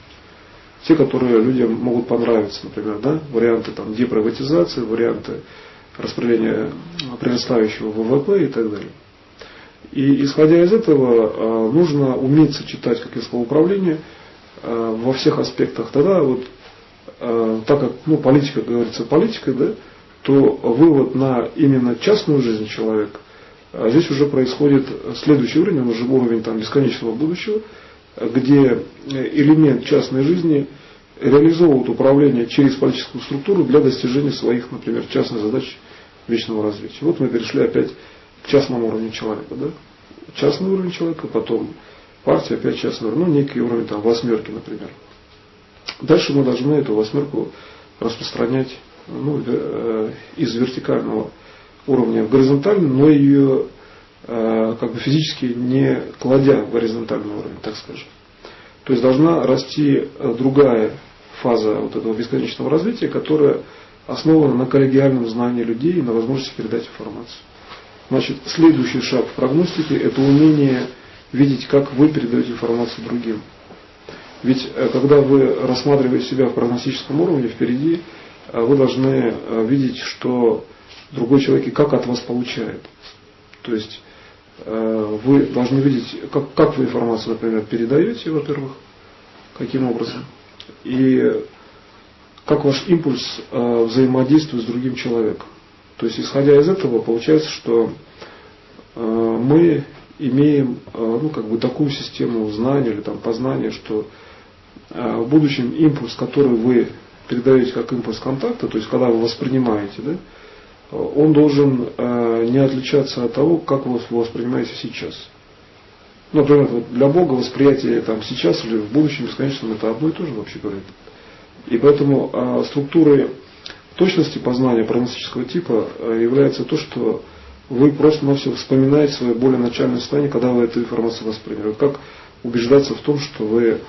Те, которые людям могут понравиться, например, да, варианты там, деприватизации, варианты распределения прирастающего ВВП и так далее. И исходя из этого, нужно уметь сочетать, как я сказал, управление во всех аспектах. Тогда вот, так как, ну, политика, как говорится, политикой, да, то вывод на именно частную жизнь человека, здесь уже происходит следующий уровень, он уже уровень там, бесконечного будущего, где элемент частной жизни реализовывает управление через политическую структуру для достижения своих, например, частных задач вечного развития. Вот мы перешли опять к частному уровню человека. Да? Частный уровень человека, потом партия, опять частный уровень, некий уровень там, восьмерки, например. Дальше мы должны эту восьмерку распространять из вертикального уровня в горизонтальный, но ее физически не кладя в горизонтальный уровень, так скажем. То есть должна расти другая фаза вот этого бесконечного развития, которая основана на коллегиальном знании людей и на возможности передать информацию. Значит, следующий шаг в прогностике – это умение видеть, как вы передаете информацию другим. Ведь когда вы рассматриваете себя в прогностическом уровне, впереди вы должны видеть, что другой человек и как от вас получает. То есть вы должны видеть, как вы информацию, например, передаете, во-первых, каким образом, и как ваш импульс взаимодействует с другим человеком. То есть, исходя из этого, получается, что мы имеем такую систему знаний или познания, что в будущем импульс, который вы передаете как импульс контакта, то есть когда вы воспринимаете, да, он должен не отличаться от того, как вы его воспринимаете сейчас. Например, для Бога восприятие сейчас или в будущем бесконечном это одно и то же, вообще говоря. И поэтому структурой точности познания прогностического типа является то, что вы просто-навсего вспоминаете свое более начальное состояние, когда вы эту информацию восприняли. Вот как убеждаться в том, что вы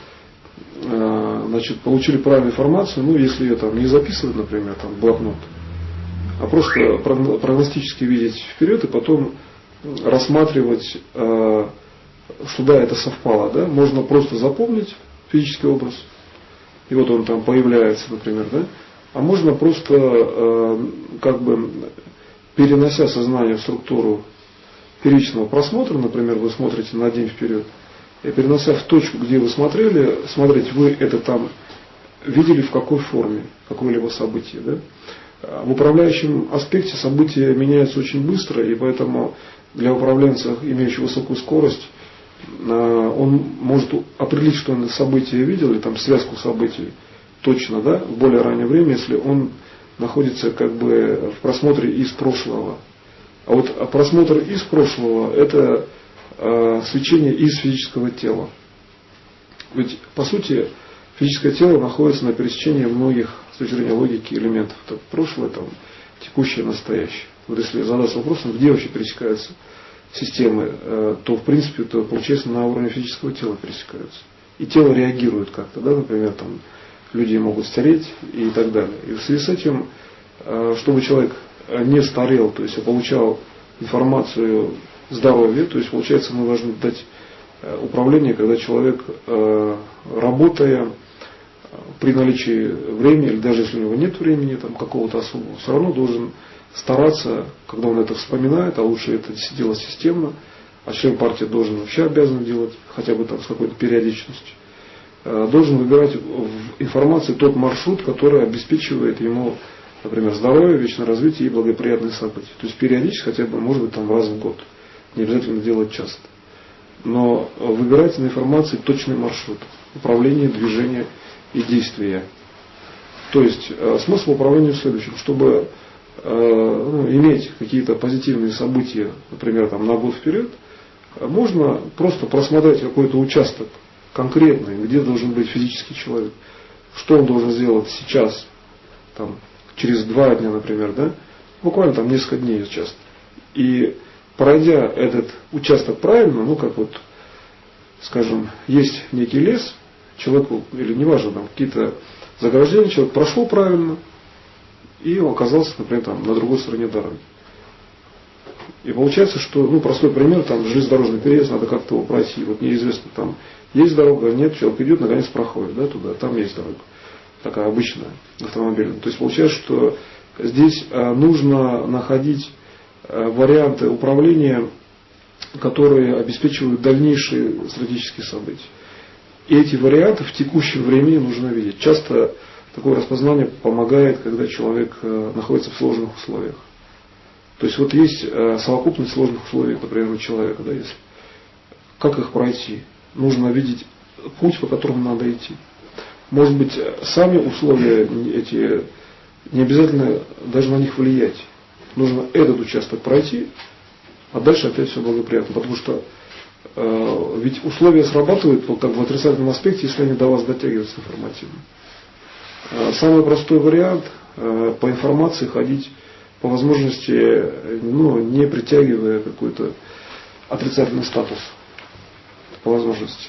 получили правильную информацию, если ее не записывать, например, в блокнот, а просто прогностически видеть вперед и потом рассматривать, что да, это совпало. Да? Можно просто запомнить физический образ, и вот он появляется, например, да? А можно просто перенося сознание в структуру первичного просмотра, например, вы смотрите на день вперед, и перенося в точку, где вы смотрели, смотреть, вы это видели в какой форме, какое-либо событие. Да? В управляющем аспекте события меняются очень быстро, и поэтому для управленца, имеющего высокую скорость, он может определить, что он событие видел, или связку событий точно, да, в более раннее время, если он находится в просмотре из прошлого. А вот просмотр из прошлого – это свечение из физического тела. Ведь, по сути, физическое тело находится на пересечении многих, с точки зрения логики, элементов. Это прошлое, текущее, настоящее. Вот если задаться вопросом, где вообще пересекаются системы, то, в принципе, это, получается, на уровне физического тела пересекаются. И тело реагирует как-то, да, например, люди могут стареть и так далее. И в связи с этим, чтобы человек не старел, то есть получал информацию здоровья, то есть, получается, мы должны дать управление, когда человек, работая при наличии времени, или даже если у него нет времени какого-то особого, все равно должен стараться, когда он это вспоминает, а лучше это делать системно, а член партии должен вообще обязан делать, хотя бы с какой-то периодичностью, должен выбирать в информации тот маршрут, который обеспечивает ему, например, здоровье, вечное развитие и благоприятные события. То есть периодически, хотя бы, может быть, раз в год. Не обязательно делать часто. Но выбирайте на информации точный маршрут управления, движения и действия. То есть смысл управления в следующем, чтобы иметь какие-то позитивные события, например, на год вперед, можно просто просмотреть какой-то участок конкретный, где должен быть физический человек, что он должен сделать сейчас, через 2 дня, например, да, буквально несколько дней часто. И пройдя этот участок правильно, скажем, есть некий лес, человеку, или неважно, какие-то заграждения, человек прошел правильно, и он оказался, например, на другой стороне дороги. И получается, что, простой пример, железнодорожный переезд, надо как-то его пройти. Вот неизвестно, есть дорога, нет, человек идет, наконец проходит, да, туда, там есть дорога. Такая обычная, автомобильная. То есть получается, что здесь нужно находить варианты управления, которые обеспечивают дальнейшие стратегические события. И эти варианты в текущем времени нужно видеть. Часто такое распознание помогает, когда человек находится в сложных условиях. То есть есть совокупность сложных условий, например, у человека. Да, если. Как их пройти? Нужно видеть путь, по которому надо идти. Может быть, сами условия эти не обязательно даже на них влиять. нужно этот участок пройти, а дальше опять все благоприятно. Потому что ведь условия срабатывают вот как в отрицательном аспекте, если они до вас дотягиваются информативно. Самый простой вариант по информации ходить по возможности, не притягивая какой-то отрицательный статус. По возможности.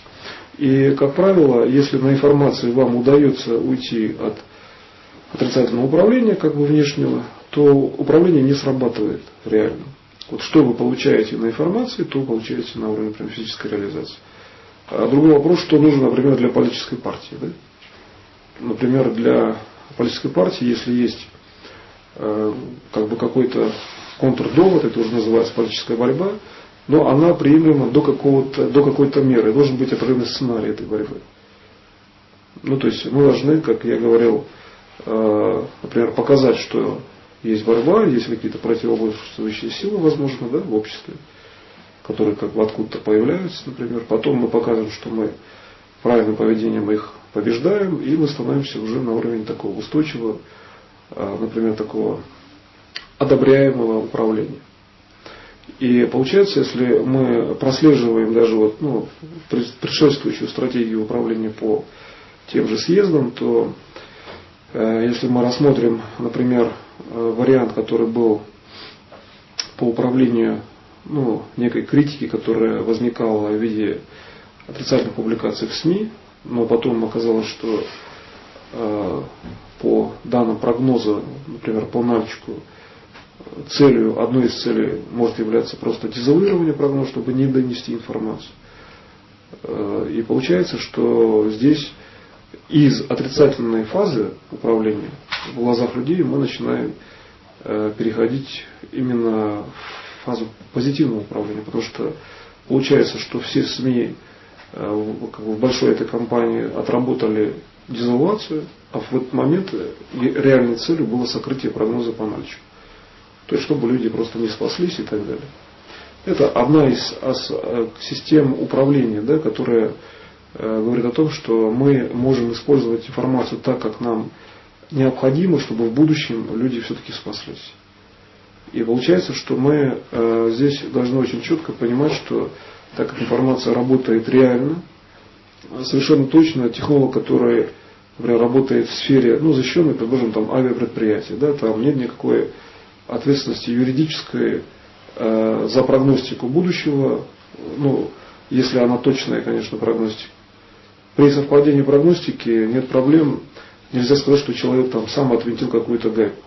И, как правило, если на информации вам удается уйти от отрицательного управления, как бы внешнего, то управление не срабатывает реально. Вот что вы получаете на информации, то вы получаете на уровне прям физической реализации. А другой вопрос, что нужно, например, для политической партии. Да? Например, для политической партии, если есть какой-то контрдовод, это уже называется политическая борьба, но она приемлема до какой-то меры. Должен быть определенный сценарий этой борьбы. То есть мы должны, как я говорил, например, показать, что есть борьба, есть какие-то противоборствующие силы, возможно, в обществе, которые откуда-то появляются, например. Потом мы показываем, что мы правильным поведением их побеждаем, и мы становимся уже на уровень такого устойчивого, например, такого одобряемого управления. И получается, если мы прослеживаем даже предшествующую стратегию управления по тем же съездам, то если мы рассмотрим, например, вариант, который был по управлению некой критики, которая возникала в виде отрицательных публикаций в СМИ, но потом оказалось, что по данным прогноза, например, по Нальчику, одной из целей может являться просто дезавуирование прогноза, чтобы не донести информацию. И получается, что здесь из отрицательной фазы управления в глазах людей мы начинаем переходить именно в фазу позитивного управления, потому что получается, что все СМИ в большой этой компании отработали дезавуацию, а в этот момент реальной целью было сокрытие прогноза по Нальчику. То есть, чтобы люди просто не спаслись и так далее. Это одна из систем управления, которая говорит о том, что мы можем использовать информацию так, как нам необходимо, чтобы в будущем люди все-таки спаслись. И получается, что мы здесь должны очень четко понимать, что так как информация работает реально, совершенно точно технолог, который, например, работает в сфере защищенной, предположим, авиапредприятия, там нет никакой ответственности юридической за прогностику будущего, если она точная, конечно, прогностика. При совпадении прогностики нет проблем, нельзя сказать, что человек сам отвинтил какую-то гайку.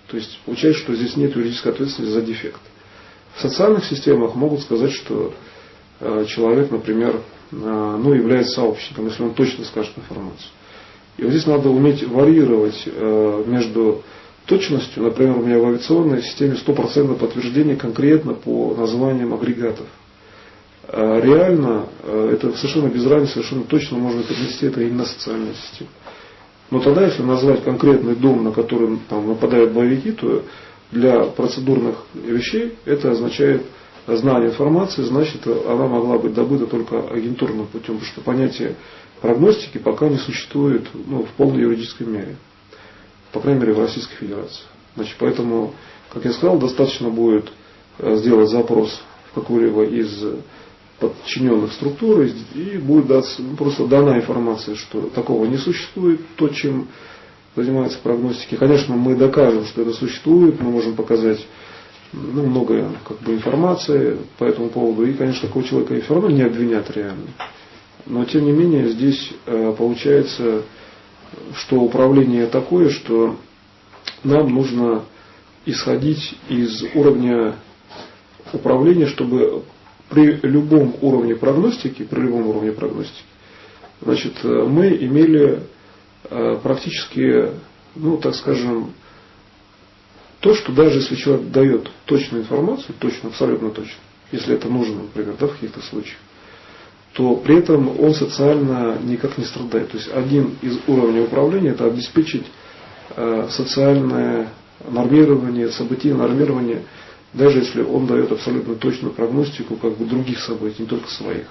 То есть получается, что здесь нет юридической ответственности за дефект. В социальных системах могут сказать, что человек, например, является сообщником, если он точно скажет информацию. И вот здесь надо уметь варьировать между точностью, например, у меня в авиационной системе 100% подтверждения конкретно по названиям агрегатов. Реально это совершенно без разницы, совершенно точно можно перенести это и на социальную систему. Но тогда, если назвать конкретный дом, на который нападают боевики, то для процедурных вещей это означает знание информации, значит, она могла быть добыта только агентурным путем, потому что понятие прогностики пока не существует в полной юридической мере. По крайней мере, в Российской Федерации. Поэтому, как я сказал, достаточно будет сделать запрос в какую-либо из подчиненных структур, и будет просто дана информация, что такого не существует, то, чем занимается прогностики. Конечно, мы докажем, что это существует, мы можем показать много информации по этому поводу, и, конечно, такого человека все равно не обвинят реально. Но, тем не менее, здесь получается, что управление такое, что нам нужно исходить из уровня управления, чтобы при любом уровне прогностики, мы имели практически, так скажем, то, что даже если человек дает точную информацию, абсолютно точно, если это нужно, например, в каких-то случаях, то при этом он социально никак не страдает. То есть один из уровней управления – это обеспечить социальное нормирование, событийное нормирование, даже если он дает абсолютно точную прогностику других событий, не только своих.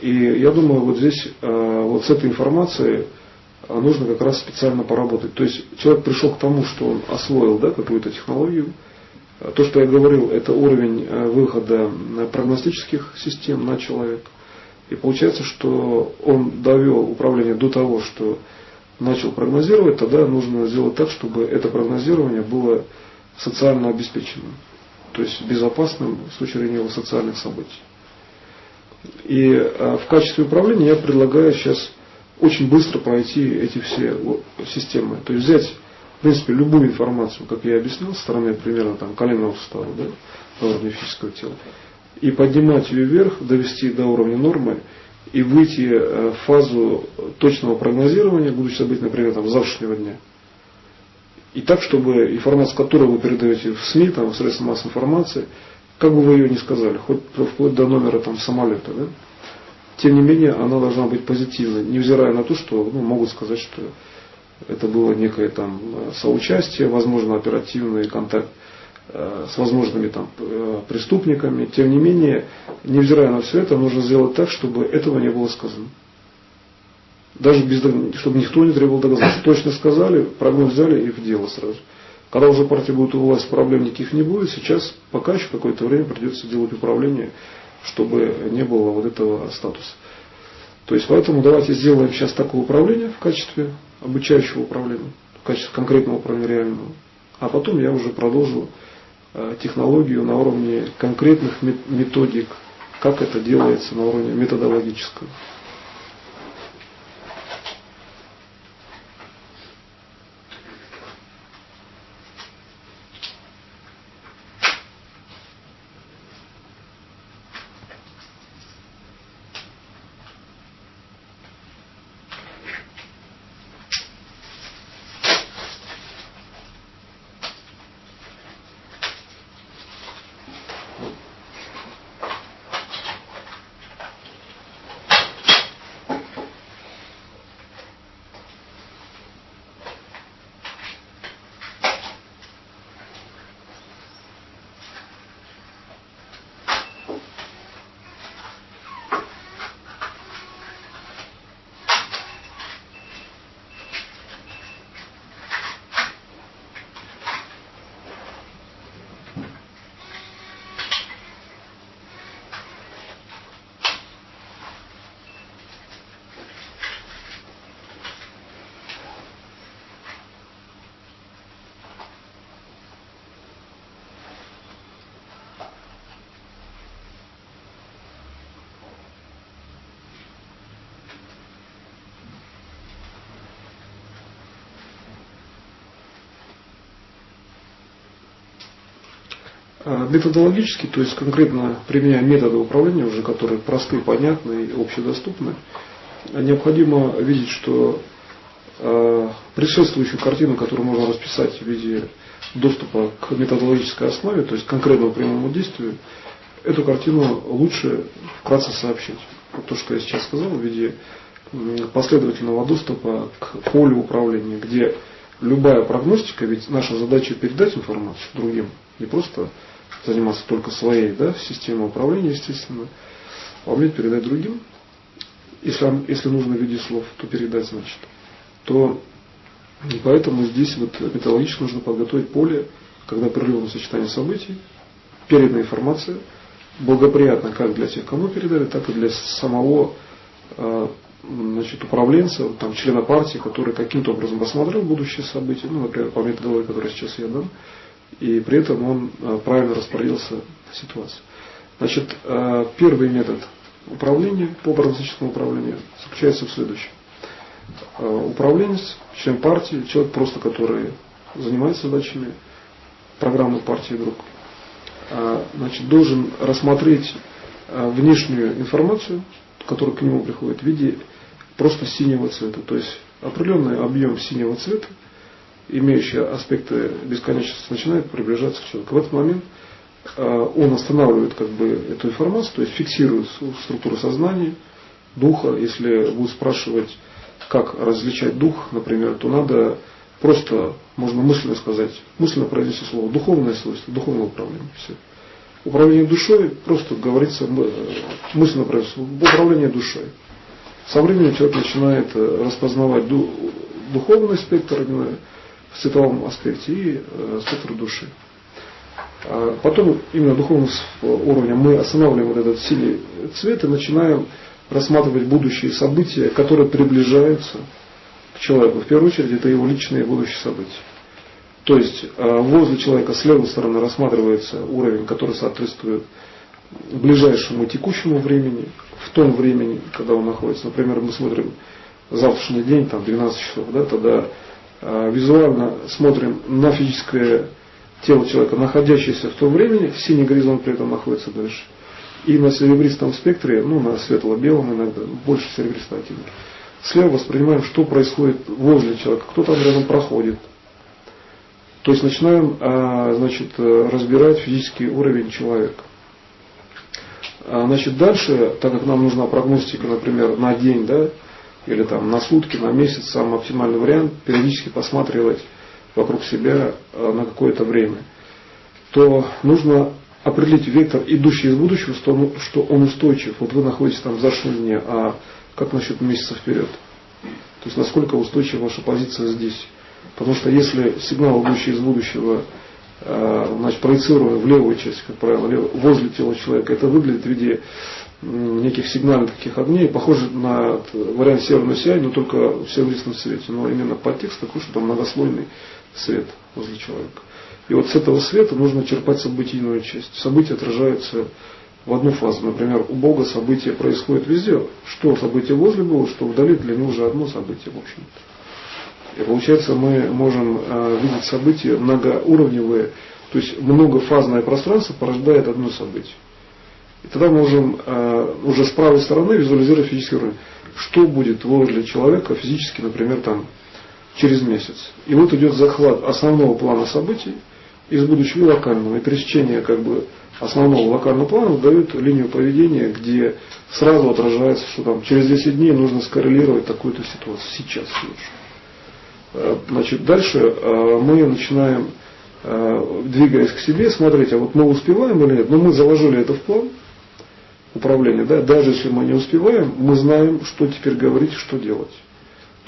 И я думаю, вот здесь с этой информацией нужно как раз специально поработать. То есть человек пришел к тому, что он освоил, да, какую-то технологию. То, что я говорил, это уровень выхода прогностических систем на человека. И получается, что он довел управление до того, что начал прогнозировать, тогда нужно сделать так, чтобы это прогнозирование было социально обеспеченным. То есть безопасным с точки зрения его социальных событий. И в качестве управления я предлагаю сейчас очень быстро пройти эти все системы. То есть взять, в принципе, любую информацию, как я объяснил, со стороны примерно там, коленного сустава, да, на уровне физического тела, и поднимать ее вверх, довести до уровня нормы и выйти в фазу точного прогнозирования будущих событий, например, там, завтрашнего дня. И так, чтобы информация, которую вы передаете в СМИ, там, в средства массовой информации, как бы вы ее ни сказали, хоть вплоть до номера там, самолета, да, тем не менее она должна быть позитивной, невзирая на то, что могут сказать, что это было некое там, соучастие, возможно, оперативный контакт с возможными там, преступниками. Тем не менее, невзирая на все это, нужно сделать так, чтобы этого не было сказано. Даже без, чтобы никто не требовал доказательств. Точно сказали, прогноз взяли и в дело сразу. Когда уже партия будет у власти, проблем никаких не будет. Сейчас пока еще какое-то время придется делать управление, чтобы не было вот этого статуса. То есть поэтому давайте сделаем сейчас такое управление в качестве обучающего управления, в качестве конкретного управления реального. А потом я уже продолжу технологию на уровне конкретных методик, как это делается на уровне методологического. Методологически, то есть конкретно применяя методы управления, уже которые простые, понятные и общедоступны, необходимо видеть, что предшествующую картину, которую можно расписать в виде доступа к методологической основе, то есть к конкретному прямому действию, эту картину лучше вкратце сообщить. Вот то, что я сейчас сказал, в виде последовательного доступа к полю управления, где любая прогностика, ведь наша задача передать информацию другим, не просто заниматься только своей, да, системой управления, естественно, а уметь передать другим, если нужно в виде слов, то передать, значит. То и поэтому здесь вот методологически нужно подготовить поле, когда прерывное сочетание событий, переданная информация, благоприятно как для тех, кому передали, так и для самого значит, управленца, там, члена партии, который каким-то образом посмотрел будущее события, ну, например, по методологии, которую сейчас я дам, и при этом он правильно распорядился ситуацией. Значит, первый метод управления, по прогностическому управлению, заключается в следующем. Управленец, член партии, человек просто, который занимается задачами программы партии вдруг, значит, должен рассмотреть внешнюю информацию, которая к нему приходит в виде просто синего цвета. То есть определенный объем синего цвета, имеющий аспекты бесконечности, начинает приближаться к человеку. В этот момент он останавливает как бы эту информацию, то есть фиксирует структуру сознания, духа. Если будут спрашивать, как различать дух, например, то надо просто, можно мысленно сказать, мысленно произнести слово духовное свойство, духовное управление. Все. Управление душой, просто говорится мысленно произнести управление душой. Со временем человек начинает распознавать духовный спектр именно в цветовом аспекте и спектр души. Потом именно духовным уровнем мы останавливаем вот этот синий цвет и начинаем рассматривать будущие события, которые приближаются к человеку. В первую очередь это его личные будущие события. То есть возле человека с левой стороны рассматривается уровень, который соответствует ближайшему текущему времени, в том времени, когда он находится. Например, мы смотрим завтрашний день, там 12 часов, да, тогда визуально смотрим на физическое тело человека, находящееся в том времени, синий горизонт при этом находится дальше. И на серебристом спектре, на светло-белом иногда, больше серебристой оттенки, слева воспринимаем, что происходит возле человека, кто там рядом проходит. То есть начинаем разбирать физический уровень человека. Дальше, так как нам нужна прогностика, например, на день, да, или там на сутки, на месяц, самый оптимальный вариант, периодически посматривать вокруг себя на какое-то время, то нужно определить вектор, идущий из будущего, что он устойчив. Вот вы находитесь там в завтрашнем дне, а как насчет месяца вперед? То есть насколько устойчива ваша позиция здесь? Потому что если сигнал, идущий из будущего, проецируем в левую часть, как правило, возле тела человека, это выглядит в виде неких сигнальных таких огней, похоже на вариант северного сияния, но только в серебристом цвете. Но именно подтекст такой, что там многослойный свет возле человека. И вот с этого света нужно черпать событийную часть. События отражаются в одну фазу. Например, у Бога события происходят везде. Что событие возле Бога, что вдали, для него уже одно событие, в общем-то. И получается, мы можем видеть события многоуровневые, то есть многофазное пространство порождает одно событие. И тогда мы можем уже с правой стороны визуализировать физический уровень. Что будет возле человека физически, например, там, через месяц. И вот идет захват основного плана событий из будущего и локального. И пересечение основного локального плана дает линию поведения, где сразу отражается, что там через 10 дней нужно скоррелировать такую-то ситуацию. Сейчас лучше. Дальше мы начинаем, двигаясь к себе, смотреть, а вот мы успеваем или нет. Но мы заложили это в план управления. Да? Даже если мы не успеваем, мы знаем, что теперь говорить, что делать.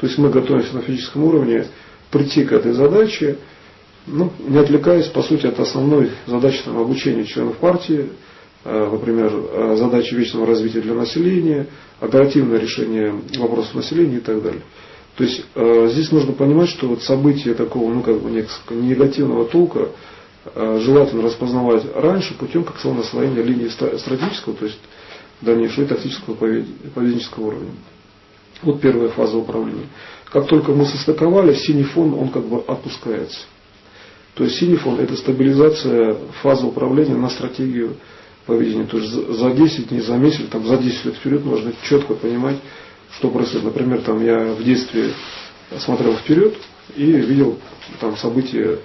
То есть мы готовимся на физическом уровне прийти к этой задаче, не отвлекаясь, по сути, от основной задачи обучения членов партии, например, задачи вечного развития для населения, оперативное решение вопросов населения и так далее. То есть здесь нужно понимать, что вот события такого негативного толка желательно распознавать раньше путем как наслоения линии стратегического, то есть дальнейшего и тактического поведенческого уровня. Вот первая фаза управления. Как только мы состыковали, синий фон, он отпускается. То есть синий фон — это стабилизация фазы управления на стратегию поведения. То есть за 10 дней, за месяц, за 10 лет вперед можно четко понимать, что происходит. Например, я в детстве смотрел вперед и видел события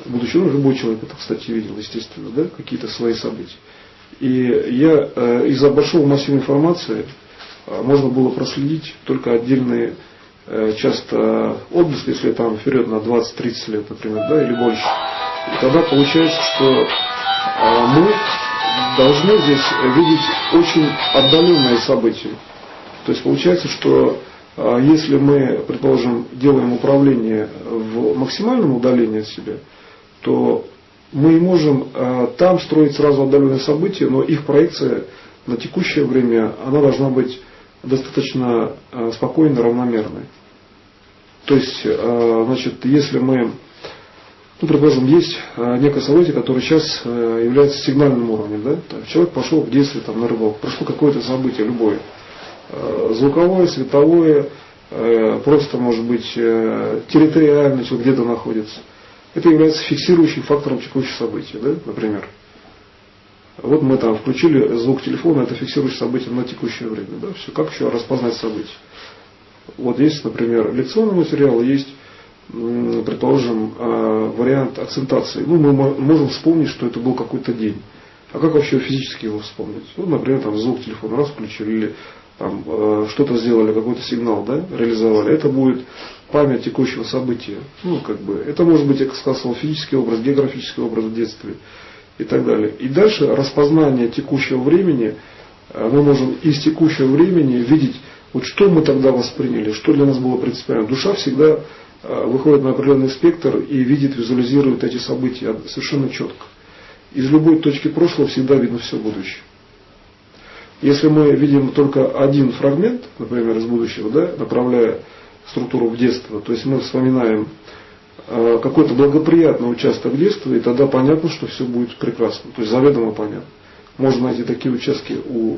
будущего. Любой человек это, кстати, видел, естественно, да, какие-то свои события. И я из-за большого массива информации можно было проследить только отдельные часто отблески, если вперед на 20-30 лет, например, да, или больше. И тогда получается, что мы должны здесь видеть очень отдаленные события. То есть получается, что если мы, предположим, делаем управление в максимальном удалении от себя, то мы можем там строить сразу отдаленные события, но их проекция на текущее время, она должна быть достаточно спокойной, равномерной. То есть, если мы, предположим, есть некое событие, которое сейчас является сигнальным уровнем, да? Человек пошел в детстве на рыбалку, прошло какое-то событие, любое, звуковое, световое, просто, может быть, территориальное, где-то находится. Это является фиксирующим фактором текущих событий, да? Например. Вот мы включили звук телефона, это фиксирующее событие на текущее время. Да? Все. Как еще распознать события? Вот есть, например, лекционный материал, есть, предположим, вариант акцентации. Мы можем вспомнить, что это был какой-то день. А как вообще физически его вспомнить? Вот, например, звук телефона раз включили, или что-то сделали, какой-то сигнал, да, реализовали. Это будет память текущего события. Это может быть, я сказал, физический образ, географический образ в детстве и так далее. И дальше распознание текущего времени, мы можем из текущего времени видеть Вот что мы тогда восприняли, что для нас было принципиально? Душа всегда выходит на определенный спектр и видит, визуализирует эти события совершенно четко. Из любой точки прошлого всегда видно все будущее. Если мы видим только один фрагмент, например, из будущего, да, направляя структуру в детство, то есть мы вспоминаем какой-то благоприятный участок детства, и тогда понятно, что все будет прекрасно, то есть заведомо понятно. Можно найти такие участки у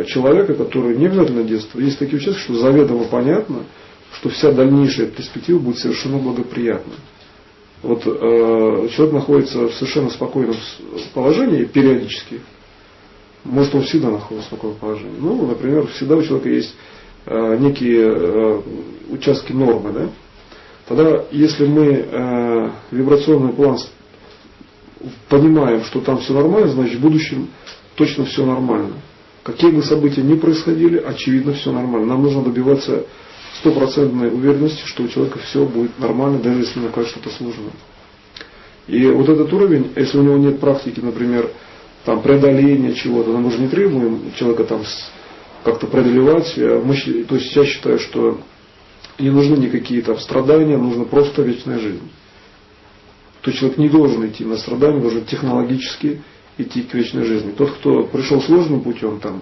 человека, который не обязательно детство. Есть такие участки, что заведомо понятно, что вся дальнейшая перспектива будет совершенно благоприятна. Вот человек находится в совершенно спокойном положении периодически. Может, он всегда находится в спокойном положении. Ну, например, всегда у человека есть некие участки нормы. Да? Тогда, если мы вибрационный план понимаем, что там все нормально, значит в будущем точно все нормально. Какие бы события ни происходили, очевидно все нормально. Нам нужно добиваться стопроцентной уверенности, что у человека все будет нормально, даже если ему кажется что-то сложное. И вот этот уровень, если у него нет практики, например, там, преодоления чего-то, мы же не требуем человека там как-то преодолевать. То есть я считаю, что не нужны никакие там страдания, нужна просто вечная жизнь. То есть человек не должен идти на страдания, должен технологически идти к вечной жизни. Тот, кто пришел сложным путем, там,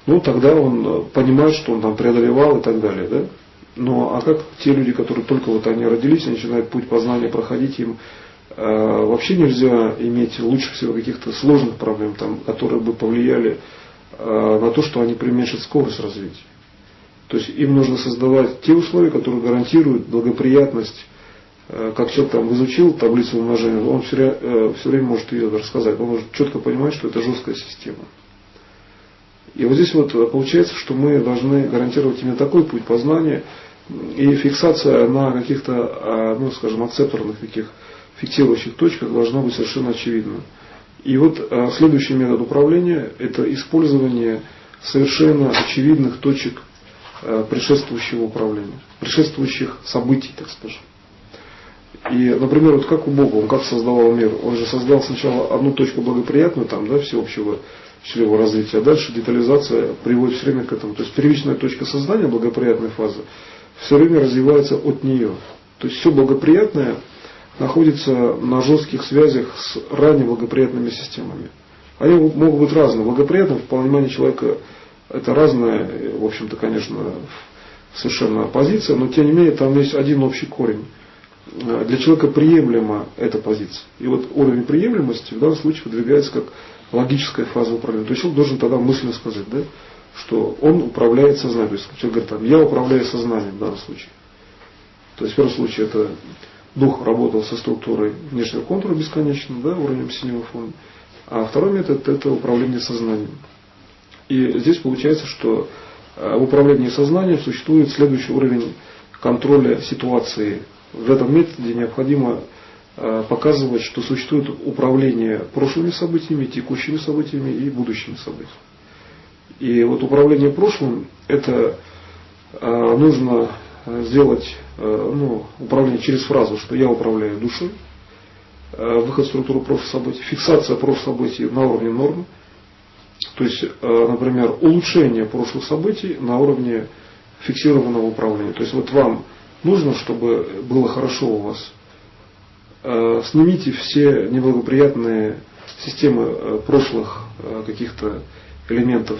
ну тогда он понимает, что он там преодолевал и так далее. Да? Но а как те люди, которые только вот они родились, они начинают путь познания проходить, им вообще нельзя иметь лучше всего каких-то сложных проблем, там, которые бы повлияли на то, что они применьшат скорость развития. То есть им нужно создавать те условия, которые гарантируют благоприятность. Как человек там изучил таблицу умножения, он все время может ее рассказать, он может четко понимать, что это жесткая система. И вот здесь вот получается, что мы должны гарантировать именно такой путь познания, и фиксация на каких-то, ну скажем, акцепторных таких фиксирующих точках должна быть совершенно очевидна. И вот следующий метод управления – это использование совершенно очевидных точек предшествующего управления, предшествующих событий, так скажем. И, например, вот как у Бога, Он как создавал мир? Он же создал сначала одну точку благоприятную, там, да, всеобщего счастливого развития, а дальше детализация приводит все время к этому. То есть первичная точка создания, благоприятной фазы, все время развивается от нее. То есть все благоприятное находится на жестких связях с ранее благоприятными системами. Они могут быть разные. Благоприятно в понимании человека это разная, в общем-то, конечно, совершенно позиция, но тем не менее там есть один общий корень. Для человека приемлема эта позиция. И вот уровень приемлемости в данном случае выдвигается как логическая фаза управления. То есть человек должен тогда мысленно сказать, да, что он управляет сознанием. То есть человек говорит, там, я управляю сознанием в данном случае. То есть в первом случае это дух работал со структурой внешнего контура бесконечно, да, уровнем синего фона. А второй метод это управление сознанием. И здесь получается, что в управлении сознанием существует следующий уровень контроля ситуации. В этом методе необходимо показывать, что существует управление прошлыми событиями, текущими событиями и будущими событиями. И вот управление прошлым это нужно сделать управление через фразу, что я управляю душой, выход в структуру прошлых событий, фиксация прошлых событий на уровне нормы, то есть, например, улучшение прошлых событий на уровне фиксированного управления. То есть вот вам нужно, чтобы было хорошо у вас, снимите все неблагоприятные системы прошлых каких-то элементов,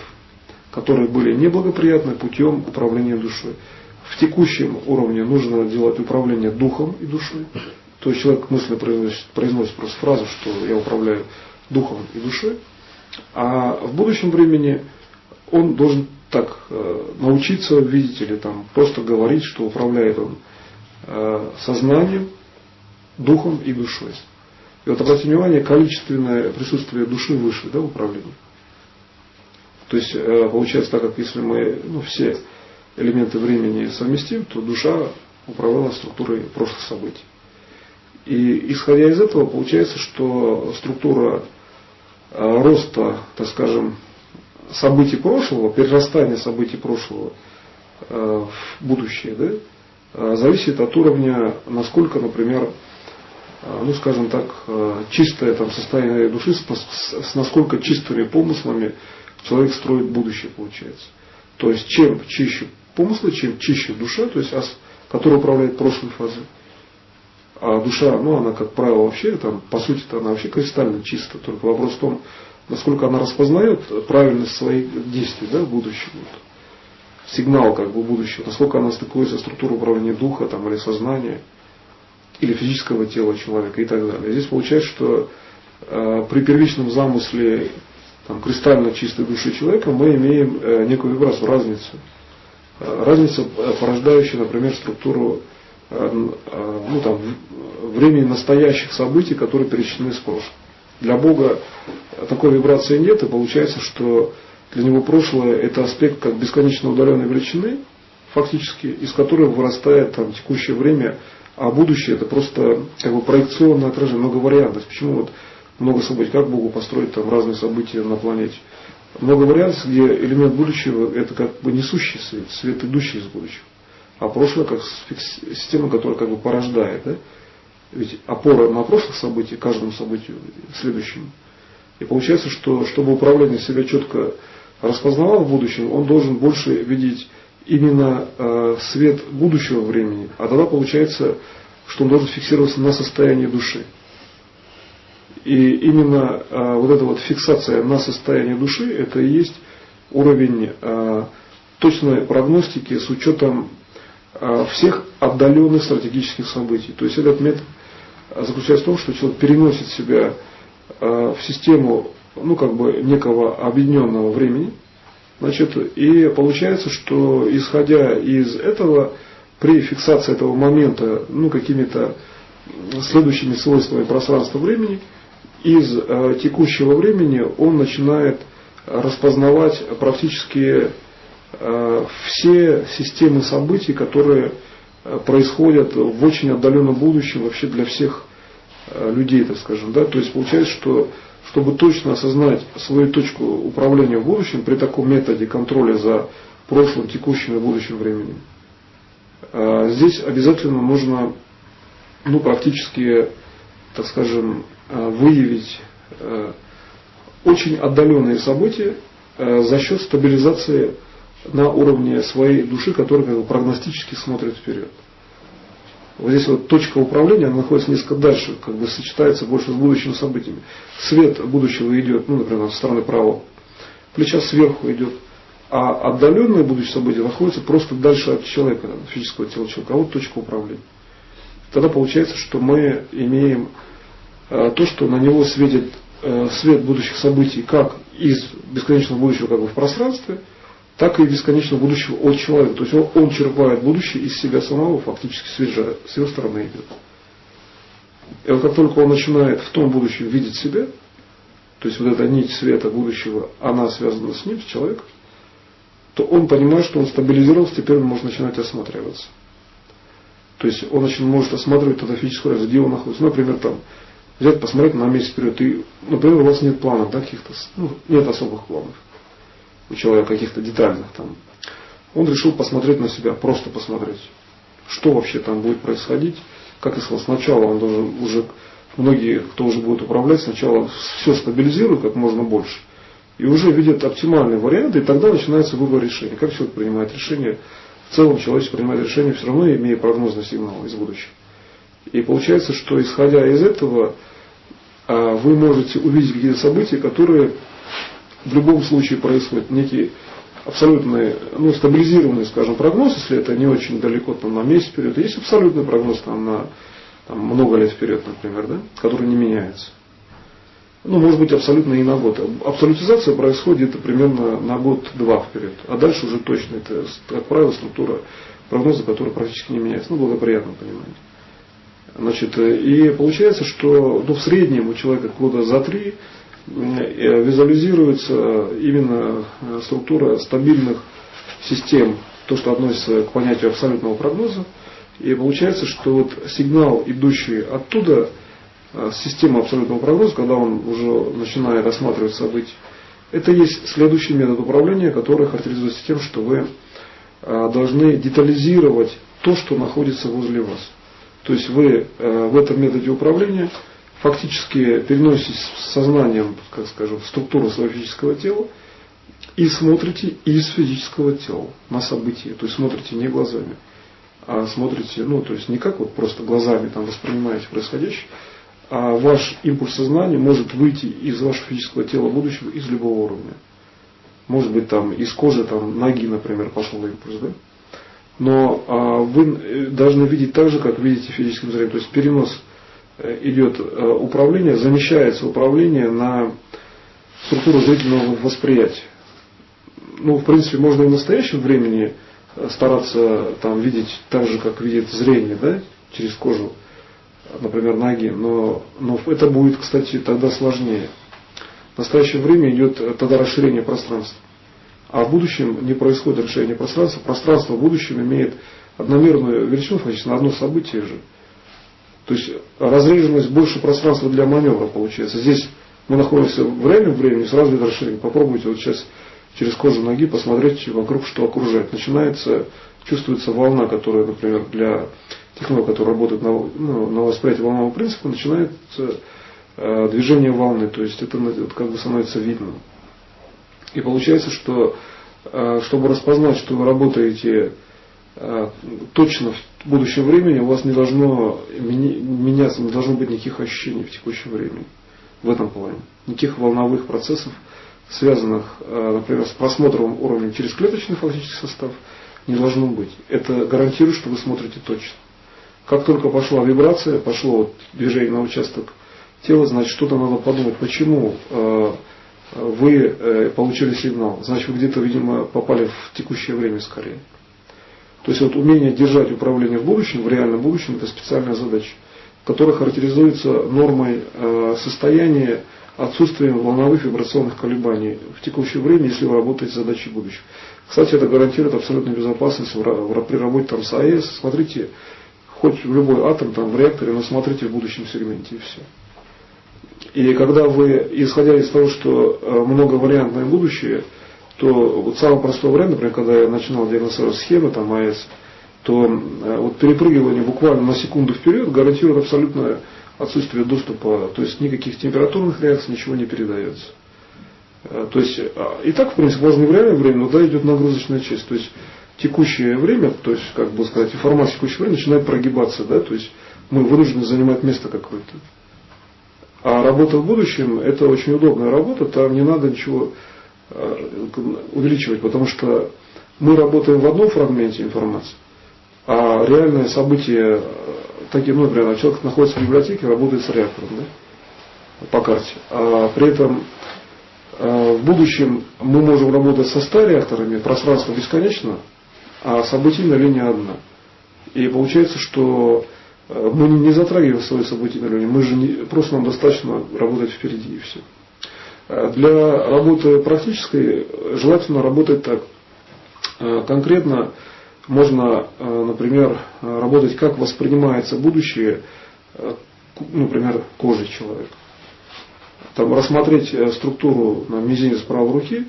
которые были неблагоприятны путем управления душой. В текущем уровне нужно делать управление духом и душой. То есть человек мысленно произносит просто фразу, что я управляю духом и душой. А в будущем времени он должен так научиться видеть или там просто говорить, что управляет он сознанием, духом и душой. И вот обратите внимание, количественное присутствие души выше, да, в управлении. То есть получается так, как если мы все элементы времени совместим, то душа управляла структурой прошлых событий. И исходя из этого получается, что структура роста, так скажем, событий прошлого, перерастания событий прошлого в будущее, да, зависит от уровня, насколько, например, скажем так, чистое там состояние души, с насколько чистыми помыслами человек строит будущее, получается. То есть чем чище помыслы, чем чище душа, то есть которая управляет прошлой фазой. А душа, она, как правило, вообще, по сути-то она вообще кристально чиста. Только вопрос в том, насколько она распознает правильность своих действий, в будущем. Сигнал будущего, насколько она стыкуется с структурой управления духа или сознания, или физического тела человека и так далее. Здесь получается, что при первичном замысле кристально чистой души человека мы имеем некую вибрацию, разницу. Разница, порождающая, например, структуру времени настоящих событий, которые перечислены с прошлым. Для Бога такой вибрации нет, и получается, что для него прошлое – это аспект как бесконечно удаленной величины, фактически, из которой вырастает текущее время, а будущее – это просто проекционное отражение, многовариантность. Почему много событий, как Богу построить разные события на планете? Много вариантов, где элемент будущего – это несущий свет, свет, идущий из будущего. А прошлое как система, которая порождает. Да? Ведь опора на прошлых событиях, каждому событию следующему. И получается, что чтобы управление себя четко распознавало в будущем, он должен больше видеть именно свет будущего времени. А тогда получается, что он должен фиксироваться на состоянии души. И именно эта фиксация на состоянии души, это и есть уровень точной прогностики с учетом всех отдаленных стратегических событий. То есть этот метод заключается в том, что человек переносит себя в систему некого объединенного времени. И получается, что исходя из этого, при фиксации этого момента какими-то следующими свойствами пространства-времени, из текущего времени он начинает распознавать практически все системы событий, которые происходят в очень отдаленном будущем вообще для всех людей, так скажем. Да? То есть получается, что чтобы точно осознать свою точку управления в будущем при таком методе контроля за прошлым, текущим и будущим временем, здесь обязательно нужно практически, так скажем, выявить очень отдаленные события за счет стабилизации на уровне своей души, которая прогностически смотрит вперед. Вот здесь точка управления, она находится несколько дальше, сочетается больше с будущими событиями. Свет будущего идет, например, со стороны правого плеча сверху идет, а отдаленное будущее событие находится просто дальше от человека, физического тела человека. А вот точка управления. Тогда получается, что мы имеем то, что на него светит свет будущих событий как из бесконечного будущего в пространстве, так и бесконечного будущего от человека. То есть он черпает будущее из себя самого, фактически с его стороны идет. И как только он начинает в том будущем видеть себя, то есть эта нить света будущего, она связана с ним, с человеком, то он понимает, что он стабилизировался, теперь он может начинать осматриваться. То есть он может осматривать тогда физическую реальность, где он находится. Например, взять, посмотреть на месяц вперед. И, например, у вас нет планов, каких-то, нет особых планов у человека, каких-то детальных Он решил посмотреть на себя, просто посмотреть, что вообще там будет происходить. Как я сказал, сначала он должен уже, многие, кто уже будет управлять, сначала все стабилизирует как можно больше. И уже видят оптимальные варианты, и тогда начинается выбор решения. Как человек принимает решение? В целом человечество принимает решение все равно, имея прогнозный сигнал из будущего. И получается, что исходя из этого, вы можете увидеть какие-то события, которые в любом случае происходят. Некий абсолютный, стабилизированный, скажем, прогноз, если это не очень далеко на месяц вперед. Есть абсолютный прогноз на много лет вперед, например, да, который не меняется. Может быть, абсолютно и на год. Абсолютизация происходит где-то примерно на год-два вперед. А дальше уже точно это, как правило, структура прогноза, которая практически не меняется. Благоприятно понимаете. И получается, что в среднем у человека года за 3 визуализируется именно структура стабильных систем, то, что относится к понятию абсолютного прогноза. И получается, что сигнал, идущий оттуда, система абсолютного прогноза, когда он уже начинает осматривать события, это есть следующий метод управления, который характеризуется тем, что вы должны детализировать то, что находится возле вас. То есть вы в этом методе управления фактически переноситесь сознанием, в структуру своего физического тела и смотрите из физического тела на события. То есть смотрите не глазами, а смотрите, то есть не как вот просто глазами там воспринимаете происходящее, а ваш импульс сознания может выйти из вашего физического тела будущего из любого уровня. Может быть, там из кожи там, ноги, например, пошел импульс, да? Но вы должны видеть так же, как видите физическим зрением. То есть перенос идет управление, замещается управление на структуру зрительного восприятия. В принципе, можно и в настоящем времени стараться там видеть так же, как видит зрение, да, через кожу, например, ноги, но это будет, кстати, тогда сложнее. В настоящее время идет тогда расширение пространства. А в будущем не происходит расширение пространства. Пространство в будущем имеет одномерную величину фактически на одно событие же. То есть разреженность больше пространства для маневра получается. Здесь мы находимся в реальном времени, сразу идет расширение. Попробуйте вот сейчас через кожу ноги посмотреть вокруг, что окружает. Чувствуется волна, которая, например, для технологов, которые работают на восприятии волнового принципа, начинается движение волны, то есть это как бы становится видно. И получается, что чтобы распознать, что вы работаете точно в будущем времени, у вас не должно меняться, не должно быть никаких ощущений в текущем времени. В этом плане. Никаких волновых процессов, связанных, например, с просмотром уровня через клеточный фактический состав, не должно быть. Это гарантирует, что вы смотрите точно. Как только пошла вибрация, пошло движение на участок тела, значит, что-то надо подумать, почему вы получили сигнал. Значит, вы где-то, видимо, попали в текущее время скорее. То есть умение держать управление в будущем, в реальном будущем, это специальная задача, которая характеризуется нормой состояния, отсутствием волновых вибрационных колебаний в текущее время, если вы работаете с задачей будущего. Кстати, это гарантирует абсолютную безопасность при работе там, с АЭС. Смотрите, хоть в любой атом там, в реакторе, но смотрите в будущем сегменте и все. И когда вы, исходя из того, что многовариантное будущее, то вот самый простой вариант, например, когда я начинал диагностировать схемы там, АЭС, то вот перепрыгивание буквально на секунду вперед гарантирует абсолютное отсутствие доступа, то есть никаких температурных реакций, ничего не передается. То есть, и так, в принципе, можно и в реальное время, но да, идет нагрузочная часть. То есть текущее время, то есть, как бы сказать, информация текущего времени начинает прогибаться, да, то есть мы вынуждены занимать место какое-то. А работа в будущем это очень удобная работа, там не надо ничего увеличивать, потому что мы работаем в одном фрагменте информации, а реальные события, такие, например, человек находится в библиотеке, работает с реактором, да, по карте, а при этом в будущем мы можем работать со 100 реакторами, пространство бесконечно, а событийная линия одна. И получается, что мы не затрагиваем свою событийную линию, мы же просто нам достаточно работать впереди и все. Для работы практической желательно работать так. Конкретно можно, например, работать, как воспринимается будущее, например, кожей человека. Там, рассмотреть структуру на мизинец правой руки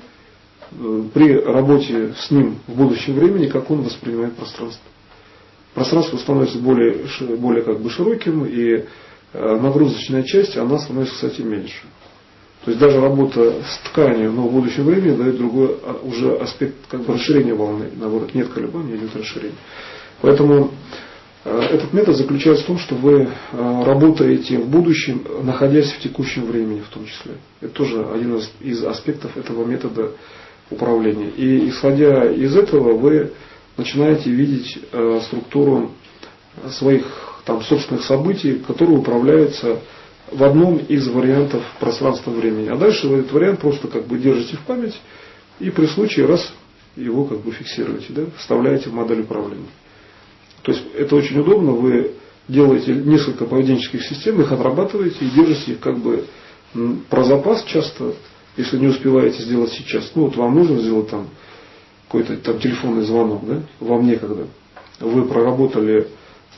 при работе с ним в будущем времени, как он воспринимает пространство. Пространство становится более как бы широким, и нагрузочная часть, она становится, кстати, меньше. То есть даже работа с тканью, но в будущем времени дает другой уже аспект как бы расширения волны. Наоборот, нет колебаний, идет расширение. Поэтому этот метод заключается в том, что вы работаете в будущем, находясь в текущем времени в том числе. Это тоже один из аспектов этого метода управления. И исходя из этого вы начинаете видеть структуру своих там, собственных событий, которые управляются в одном из вариантов пространства-времени. А дальше вы этот вариант просто как бы держите в память и при случае раз его как бы фиксируете, да, вставляете в модель управления. То есть это очень удобно, вы делаете несколько поведенческих систем, их отрабатываете и держите их как бы про запас часто, если не успеваете сделать сейчас. Вот вам нужно сделать там какой-то там телефонный звонок, да, вам некогда. Вы проработали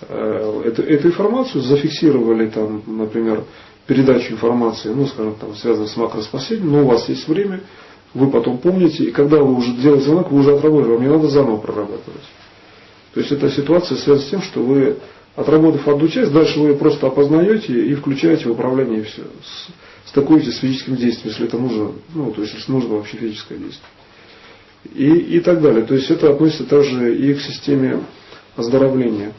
эту информацию, зафиксировали там, например, передачу информации, скажем, там, связанную с макроспасением, но у вас есть время, вы потом помните, и когда вы уже делаете звонок, вы уже отработали, вам не надо заново прорабатывать. То есть эта ситуация связана с тем, что вы Отработав одну часть, дальше вы ее просто опознаете и включаете в управление, и все. Стыкуете с физическим действием, если это нужно, ну, то есть если нужно вообще физическое действие. И так далее. То есть это относится также и к системе оздоровления.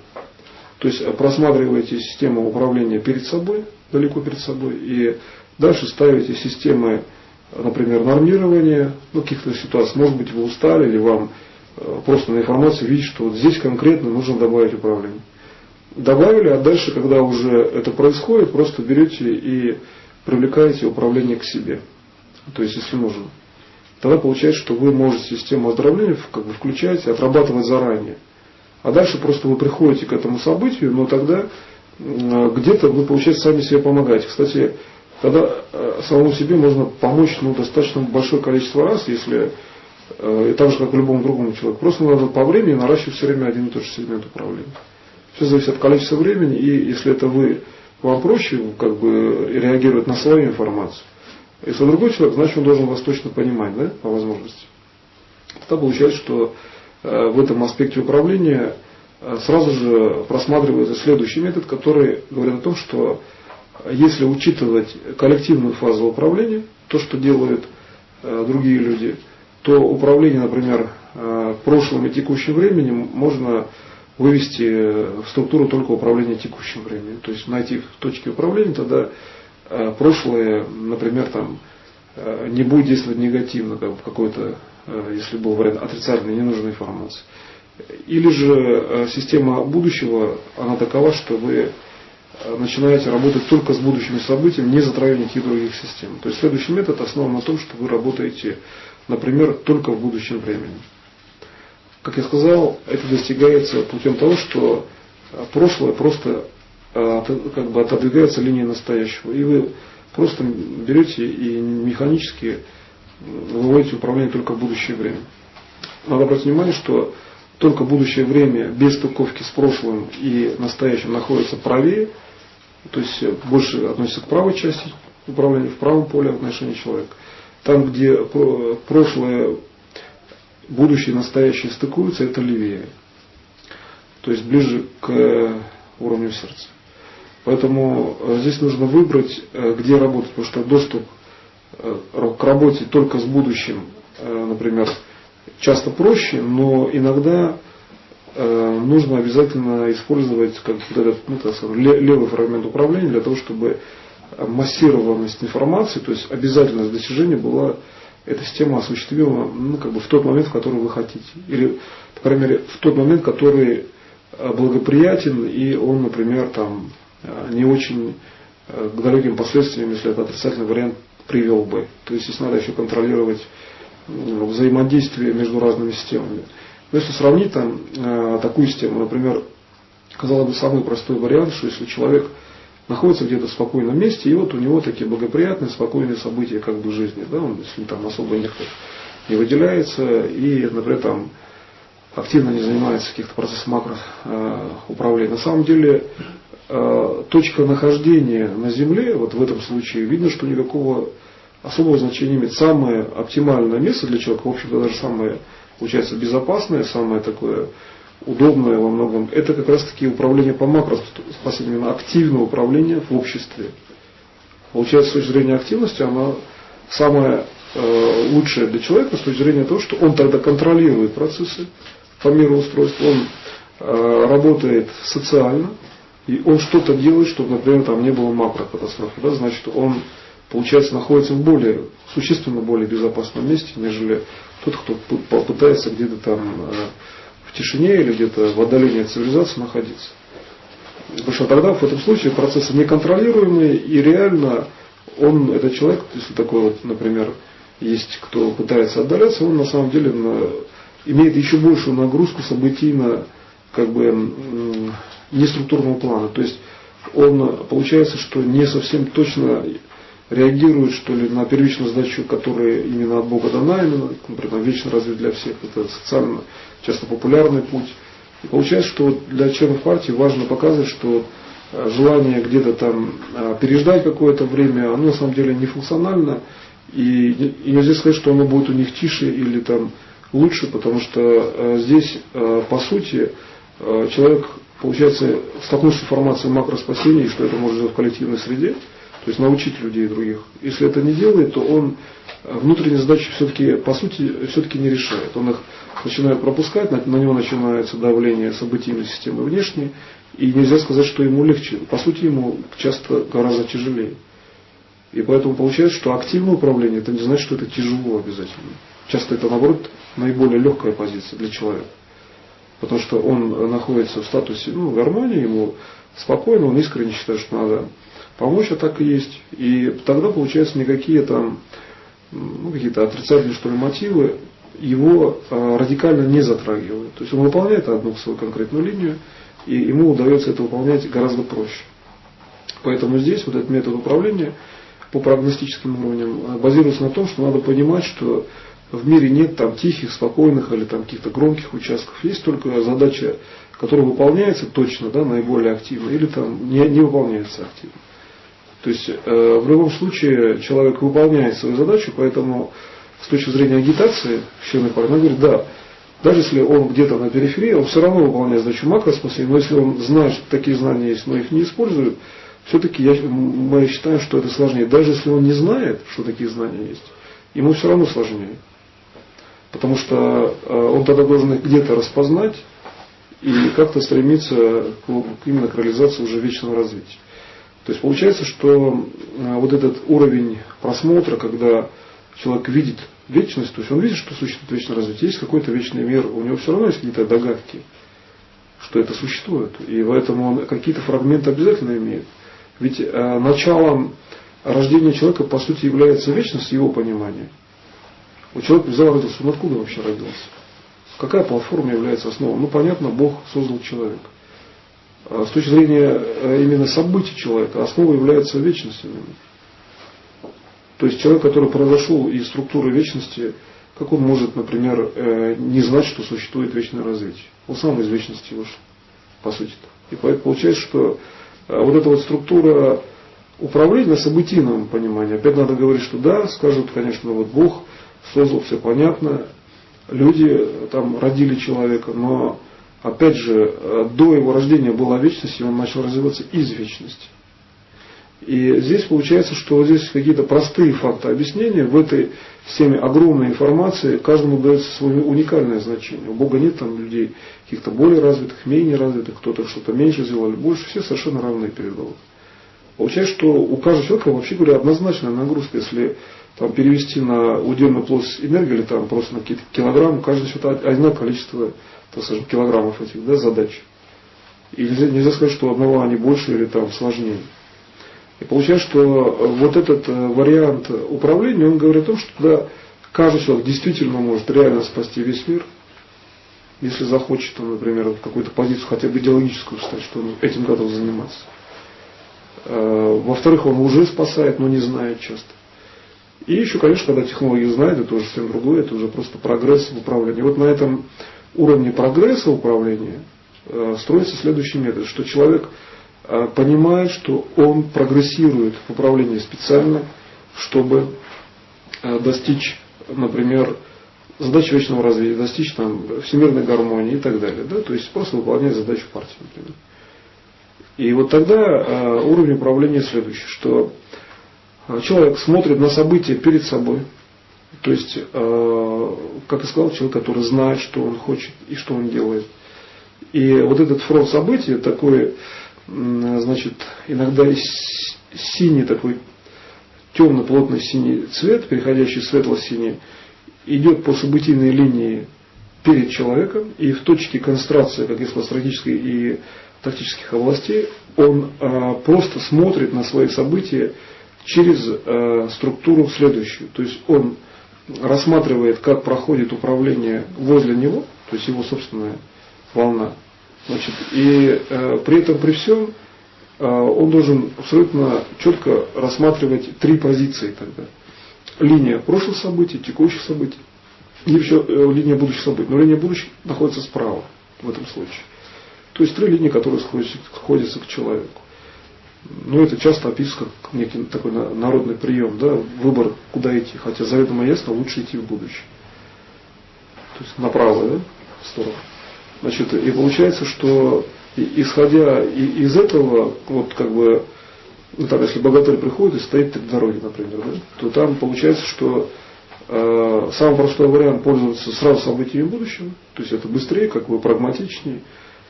То есть просматриваете систему управления перед собой, далеко перед собой, и дальше ставите системы, например, нормирования, ну, каких-то ситуаций. Может быть, вы устали, или вам просто на информацию видите, что вот здесь конкретно нужно добавить управление. Добавили, а дальше, когда уже это происходит, просто берете и привлекаете управление к себе. То есть, если нужно. Тогда получается, что вы можете систему оздоровления как бы включать и отрабатывать заранее. А дальше просто вы приходите к этому событию, но тогда где-то вы, получается, сами себе помогаете. Кстати, тогда самому себе можно помочь, ну, достаточно большое количество раз, если и так же, как и любому другому человеку. Просто надо по времени наращивать все время один и тот же сегмент управления. Все зависит от количества времени, и если это вам проще как бы реагировать на свою информацию. Если другой человек, значит, он должен вас точно понимать, да, по возможности. Тогда получается, что в этом аспекте управления сразу же просматривается следующий метод, который говорит о том, что если учитывать коллективную фазу управления, то, что делают другие люди, то управление, например, прошлым и текущим временем можно вывести в структуру только управления текущим временем. То есть найти в точке управления, тогда прошлое, например, там, не будет действовать негативно, как в какой-то, если был вариант отрицательной, ненужной информации. Или же система будущего, она такова, что вы начинаете работать только с будущими событиями, не затрагивая никаких других систем. То есть следующий метод основан на том, что вы работаете, например, только в будущем времени. Как я сказал, это достигается путем того, что прошлое просто как бы отодвигается линией настоящего. И вы просто берете и механически выводите управление только в будущее время. Надо обратить внимание, что только будущее время без стыковки с прошлым и настоящим находится правее, то есть больше относится к правой части управления, в правом поле отношения человека. Там, где прошлое, будущее и настоящее стыкуются, это левее. То есть ближе к уровню сердца. Поэтому здесь нужно выбрать, где работать, потому что доступ к работе только с будущим, например, часто проще, но иногда нужно обязательно использовать как этот, ну, так сказать, левый фрагмент управления для того, чтобы массированность информации, то есть обязательность достижения была эта система осуществима, ну, как бы в тот момент, в который вы хотите. Или, по крайней мере, в тот момент, который благоприятен, и он, например, там, не очень к далеким последствиям, если это отрицательный вариант, привел бы. То есть здесь надо еще контролировать взаимодействие между разными системами. Но если сравнить там такую систему, например, казалось бы, самый простой вариант, что если человек находится где-то в спокойном месте, и вот у него такие благоприятные, спокойные события как бы жизни, да, он, если там особо не выделяется, и, например, там активно не занимается каких-то процессов макроуправления. На самом деле точка нахождения на Земле, вот в этом случае, видно, что никакого особого значения имеет. Самое оптимальное место для человека, в общем-то даже самое, получается, безопасное, самое такое удобное во многом, это как раз таки управление по макроспособностям, именно активное управление в обществе. Получается, с точки зрения активности, она самая лучшая для человека с точки зрения того, что он тогда контролирует процессы по мироустройству, он работает социально, и он что-то делает, чтобы, например, там не было макрокатастрофы. Да? Значит, он, получается, находится в существенно более безопасном месте, нежели тот, кто попытается где-то там в тишине или где-то в отдалении от цивилизации находиться. Потому что тогда в этом случае процессы неконтролируемые, и реально он, этот человек, если такой вот, например, есть кто пытается отдаляться, он на самом деле имеет еще большую нагрузку событийно, как бы неструктурного плана. То есть он, получается, что не совсем точно реагирует, что ли, на первичную задачу, которая именно от Бога дана, именно, например, вечно развит для всех. Это социально часто популярный путь. И получается, что для членов партии важно показывать, что желание где-то там переждать какое-то время, оно на самом деле не функционально. И нельзя сказать, что оно будет у них тише или там лучше, потому что здесь, по сути, человек получается, столкнуться с информацией макроспасения, и что это может делать в коллективной среде, то есть научить людей других. Если это не делает, то он внутренние задачи все-таки, по сути, все-таки не решает. Он их начинает пропускать, на него начинается давление событийной системы внешней, и нельзя сказать, что ему легче. По сути, ему часто гораздо тяжелее. И поэтому получается, что активное управление, это не значит, что это тяжело обязательно. Часто это, наоборот, наиболее легкая позиция для человека. Потому что он находится в статусе гармонии, ему спокойно, он искренне считает, что надо помочь, а так и есть. И тогда, получается, никакие там какие-то отрицательные, что ли, мотивы его радикально не затрагивают. То есть он выполняет одну свою конкретную линию, и ему удается это выполнять гораздо проще. Поэтому здесь вот этот метод управления по прогностическим уровням базируется на том, что надо понимать, что в мире нет там тихих, спокойных или там каких-то громких участков. Есть только задача, которая выполняется точно, да, наиболее активно, или там не выполняется активно. То есть в любом случае человек выполняет свою задачу, поэтому с точки зрения агитации члены партии, он говорит, да, даже если он где-то на периферии, он все равно выполняет задачу макроспасения, но если он знает, что такие знания есть, но их не использует, все-таки мы считаем, что это сложнее. Даже если он не знает, что такие знания есть, ему все равно сложнее. Потому что он тогда должен их где-то распознать и как-то стремиться именно к реализации уже вечного развития. То есть получается, что вот этот уровень просмотра, когда человек видит вечность, то есть он видит, что существует вечное развитие, есть какой-то вечный мир, у него все равно есть какие-то догадки, что это существует. И поэтому он какие-то фрагменты обязательно имеет. Ведь началом рождения человека, по сути, является вечность его понимания. У человека взял родился, он откуда вообще родился? Какая платформа является основой? Понятно, Бог создал человека. С точки зрения именно событий человека, основой является вечность именно. То есть человек, который произошел из структуры вечности, как он может, например, не знать, что существует вечное развитие? Он сам из вечности вышел, по сути-то. И поэтому получается, что вот эта вот структура управления на событийном понимании, опять надо говорить, что да, скажут, конечно, вот Бог создал, все понятно, люди там родили человека, но опять же, до его рождения была вечность, и он начал развиваться из вечности. И здесь получается, что здесь какие-то простые факты объяснения, в этой системе огромной информации каждому дается свое уникальное значение. У Бога нет там людей каких-то более развитых, менее развитых, кто-то что-то меньше сделал или больше, все совершенно равны перед Богом. Получается, что у каждого человека, вообще говоря, однозначная нагрузка, если там перевести на удельную плоскость энергии или там просто на какие-то килограммы, каждый что-то одинаковое количество, так скажем, килограммов этих, да, задач. И нельзя сказать, что у одного они больше или там сложнее. И получается, что вот этот вариант управления, он говорит о том, что да, каждый человек действительно может реально спасти весь мир, если захочет, например, какую-то позицию хотя бы идеологическую встать, что он этим готов заниматься. Во-вторых, он уже спасает, но не знает часто. И еще, конечно, когда технологии знают, это уже совсем другое, это уже просто прогресс в управлении. Вот на этом уровне прогресса управления строится следующий метод, что человек понимает, что он прогрессирует в управлении специально, чтобы достичь, например, задачи вечного развития, достичь там всемирной гармонии и так далее. Да? То есть просто выполнять задачу партии, например. И вот тогда уровень управления следующий, что человек смотрит на события перед собой. То есть, как я сказал, человек, который знает, что он хочет и что он делает. И вот этот фронт событий, такой, значит, иногда синий такой, темно-плотный синий цвет, переходящий в светло-синий, идет по событийной линии перед человеком, и в точке концентрации, как я сказал, стратегической и тактических областей, он просто смотрит на свои события через структуру следующую. То есть он рассматривает, как проходит управление возле него, то есть его собственная волна. Значит, и при этом, при всем, он должен абсолютно четко рассматривать три позиции тогда. Линия прошлых событий, текущих событий и еще линия будущих событий. Но линия будущих находится справа в этом случае. То есть три линии, которые сходятся к человеку. Ну, это часто описывается как некий такой народный прием, да, выбор, куда идти. Хотя заведомо ясно, лучше идти в будущее. То есть направо, да, в сторону. Значит, и получается, что исходя из этого, вот как бы, ну, так, если богатырь приходит и стоит на дороге, например, да, то там получается, что самый простой вариант пользоваться сразу событиями будущего, то есть это быстрее, как бы прагматичнее,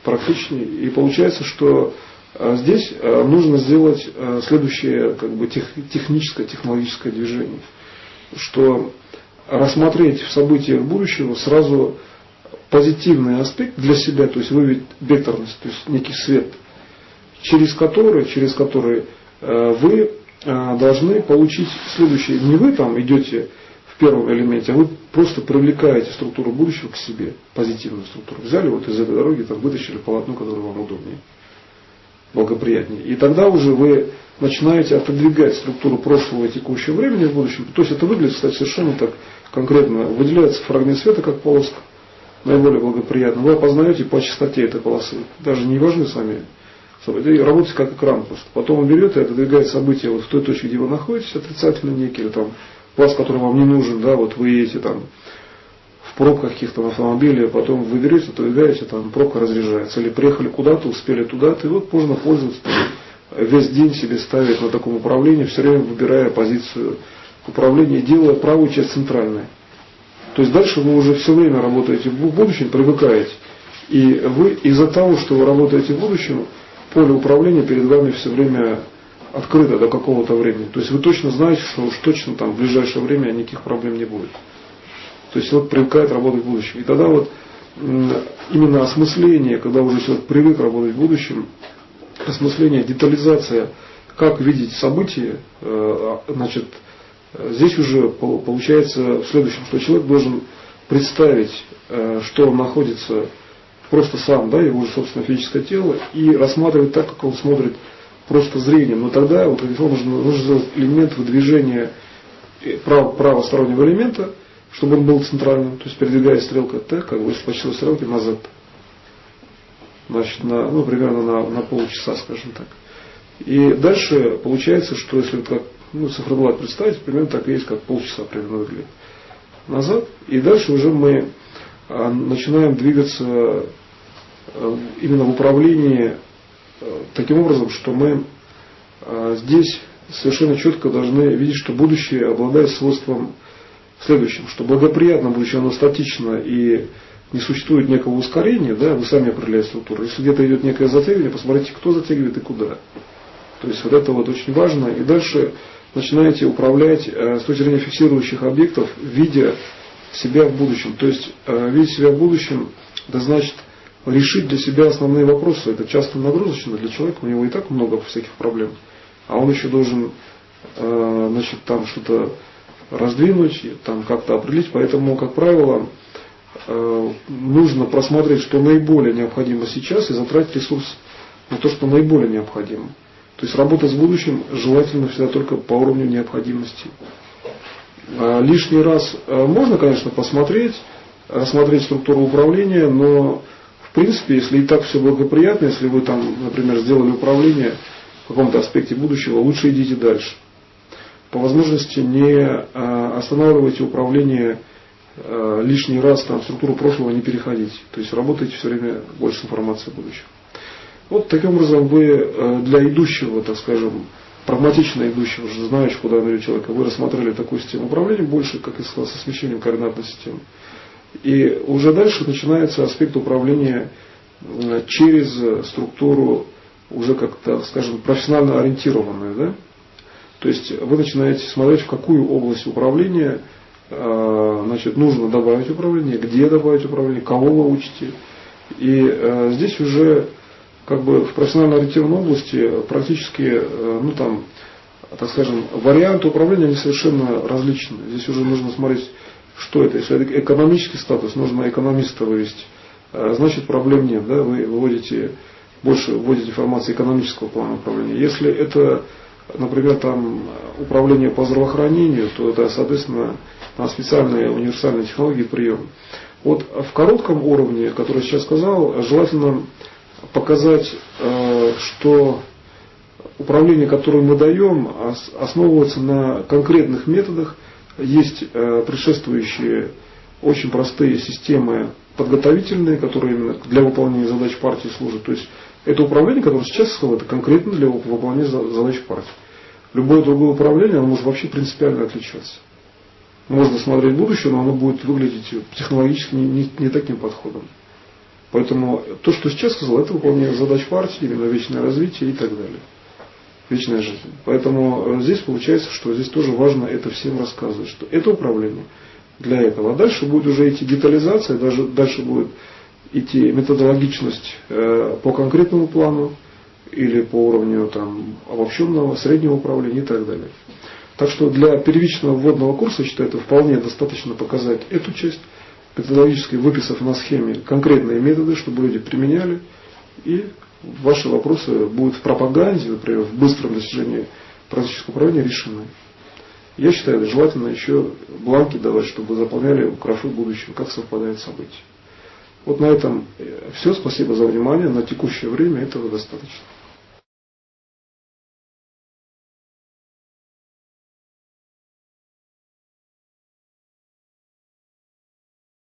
практичнее, и получается, что здесь нужно сделать следующее как бы техническое, технологическое движение, что рассмотреть в событиях будущего сразу позитивный аспект для себя, то есть выявить векторность, то есть некий свет, через который вы должны получить следующее. Не вы там идете в первом элементе, а вы просто привлекаете структуру будущего к себе, позитивную структуру. Взяли вот из этой дороги, там вытащили полотно, которое вам удобнее, благоприятнее. И тогда уже вы начинаете отодвигать структуру прошлого и текущего времени в будущем. То есть это выглядит, кстати, совершенно так конкретно. Выделяется фрагмент света как полоска, наиболее благоприятно. Вы опознаете по частоте этой полосы. Даже не важны сами события. Работаете как экран просто. Потом он берет и отодвигает события вот в той точке, где вы находитесь, отрицательно некий, или там пласт, который вам не нужен, да, вот вы едете там в пробках каких-то автомобилей, потом вы берете, отодвигаете, там пробка разряжается. Или приехали куда-то, успели туда-то, и вот можно пользоваться, весь день себе ставить на таком управлении, все время выбирая позицию управления, делая правую часть центральной. То есть дальше вы уже все время работаете в будущем, привыкаете. И вы из-за того, что вы работаете в будущем, поле управления перед вами все время открыто до какого-то времени. То есть вы точно знаете, что уж точно там в ближайшее время никаких проблем не будет. То есть вот привыкает работать в будущем. И тогда вот именно осмысление, когда уже человек привык работать в будущем, осмысление, детализация, как видеть события, значит, здесь уже получается в следующем, что человек должен представить, что он находится просто сам, да, его же собственное физическое тело, и рассматривать так, как он смотрит просто зрением. Но тогда вот нужно сделать элемент выдвижения правостороннего элемента, чтобы он был центральным, то есть передвигая стрелка Т, как бы если по часовой стрелке назад. Значит, примерно на полчаса, скажем так. И дальше получается, что если как циферблат представить, примерно так и есть, как полчаса примерно выглядит назад. И дальше уже мы начинаем двигаться именно в управлении таким образом, что мы здесь совершенно четко должны видеть, что будущее обладает свойством следующим, что благоприятно будущее, оно статично и не существует некого ускорения, да, вы сами определяете структуру. Если где-то идет некое затягивание, посмотрите, кто затягивает и куда. То есть вот это вот очень важно. И дальше начинаете управлять с точки зрения фиксирующих объектов, видя себя в будущем. То есть видеть себя в будущем, это значит решить для себя основные вопросы. Это часто нагрузочно для человека, у него и так много всяких проблем. А он еще должен там что-то раздвинуть, там как-то определить. Поэтому, как правило, нужно просмотреть, что наиболее необходимо сейчас, и затратить ресурс на то, что наиболее необходимо. То есть работа с будущим желательно всегда только по уровню необходимости. Лишний раз можно, конечно, посмотреть, рассмотреть структуру управления, но в принципе, если и так все благоприятно, если вы там, например, сделали управление в каком-то аспекте будущего, лучше идите дальше. По возможности не останавливайте управление лишний раз, там, структуру прошлого не переходите. То есть работайте все время больше информации будущего. Вот таким образом вы для идущего, так скажем, прагматично идущего, уже знающего, куда наведет человека, вы рассмотрели такую систему управления, больше, как я сказал, со смещением координатной системы. И уже дальше начинается аспект управления через структуру уже как-то, скажем, профессионально ориентированную. Да? То есть вы начинаете смотреть, в какую область управления нужно добавить управление, где добавить управление, кого вы учите. И здесь уже как бы в профессионально ориентированной области практически, так скажем, варианты управления они совершенно различны. Здесь уже нужно смотреть, что это. Если это экономический статус, нужно экономиста вывести. Значит, проблем нет. Да? Вы вводите информации экономического плана управления. Если это, например, там управление по здравоохранению, то это, соответственно, специальные универсальные технологии приема. Вот в коротком уровне, который я сейчас сказал, желательно показать, что управление, которое мы даем, основывается на конкретных методах. Есть предшествующие очень простые системы подготовительные, которые именно для выполнения задач партии служат. То есть Это управление, которое сейчас сказал, это конкретно для выполнения задач партии. Любое другое управление, оно может вообще принципиально отличаться. Можно смотреть будущее, но оно будет выглядеть технологически не таким подходом. Поэтому то, что сейчас сказал, это выполнение задач партии, именно вечное развитие и так далее. Вечная жизнь. Поэтому здесь получается, что здесь тоже важно это всем рассказывать, что это управление для этого. А дальше будет уже идти детализация, дальше будет идти методологичность по конкретному плану или по уровню там, обобщенного, среднего управления и так далее. Так что для первичного вводного курса, я считаю, это вполне достаточно показать эту часть, методологически выписав на схеме конкретные методы, чтобы люди применяли, и ваши вопросы будут в пропаганде, например, в быстром достижении практического управления решены. Я считаю, желательно еще бланки давать, чтобы заполняли графы будущего, как совпадают события. Вот на этом все. Спасибо за внимание. На текущее время этого достаточно.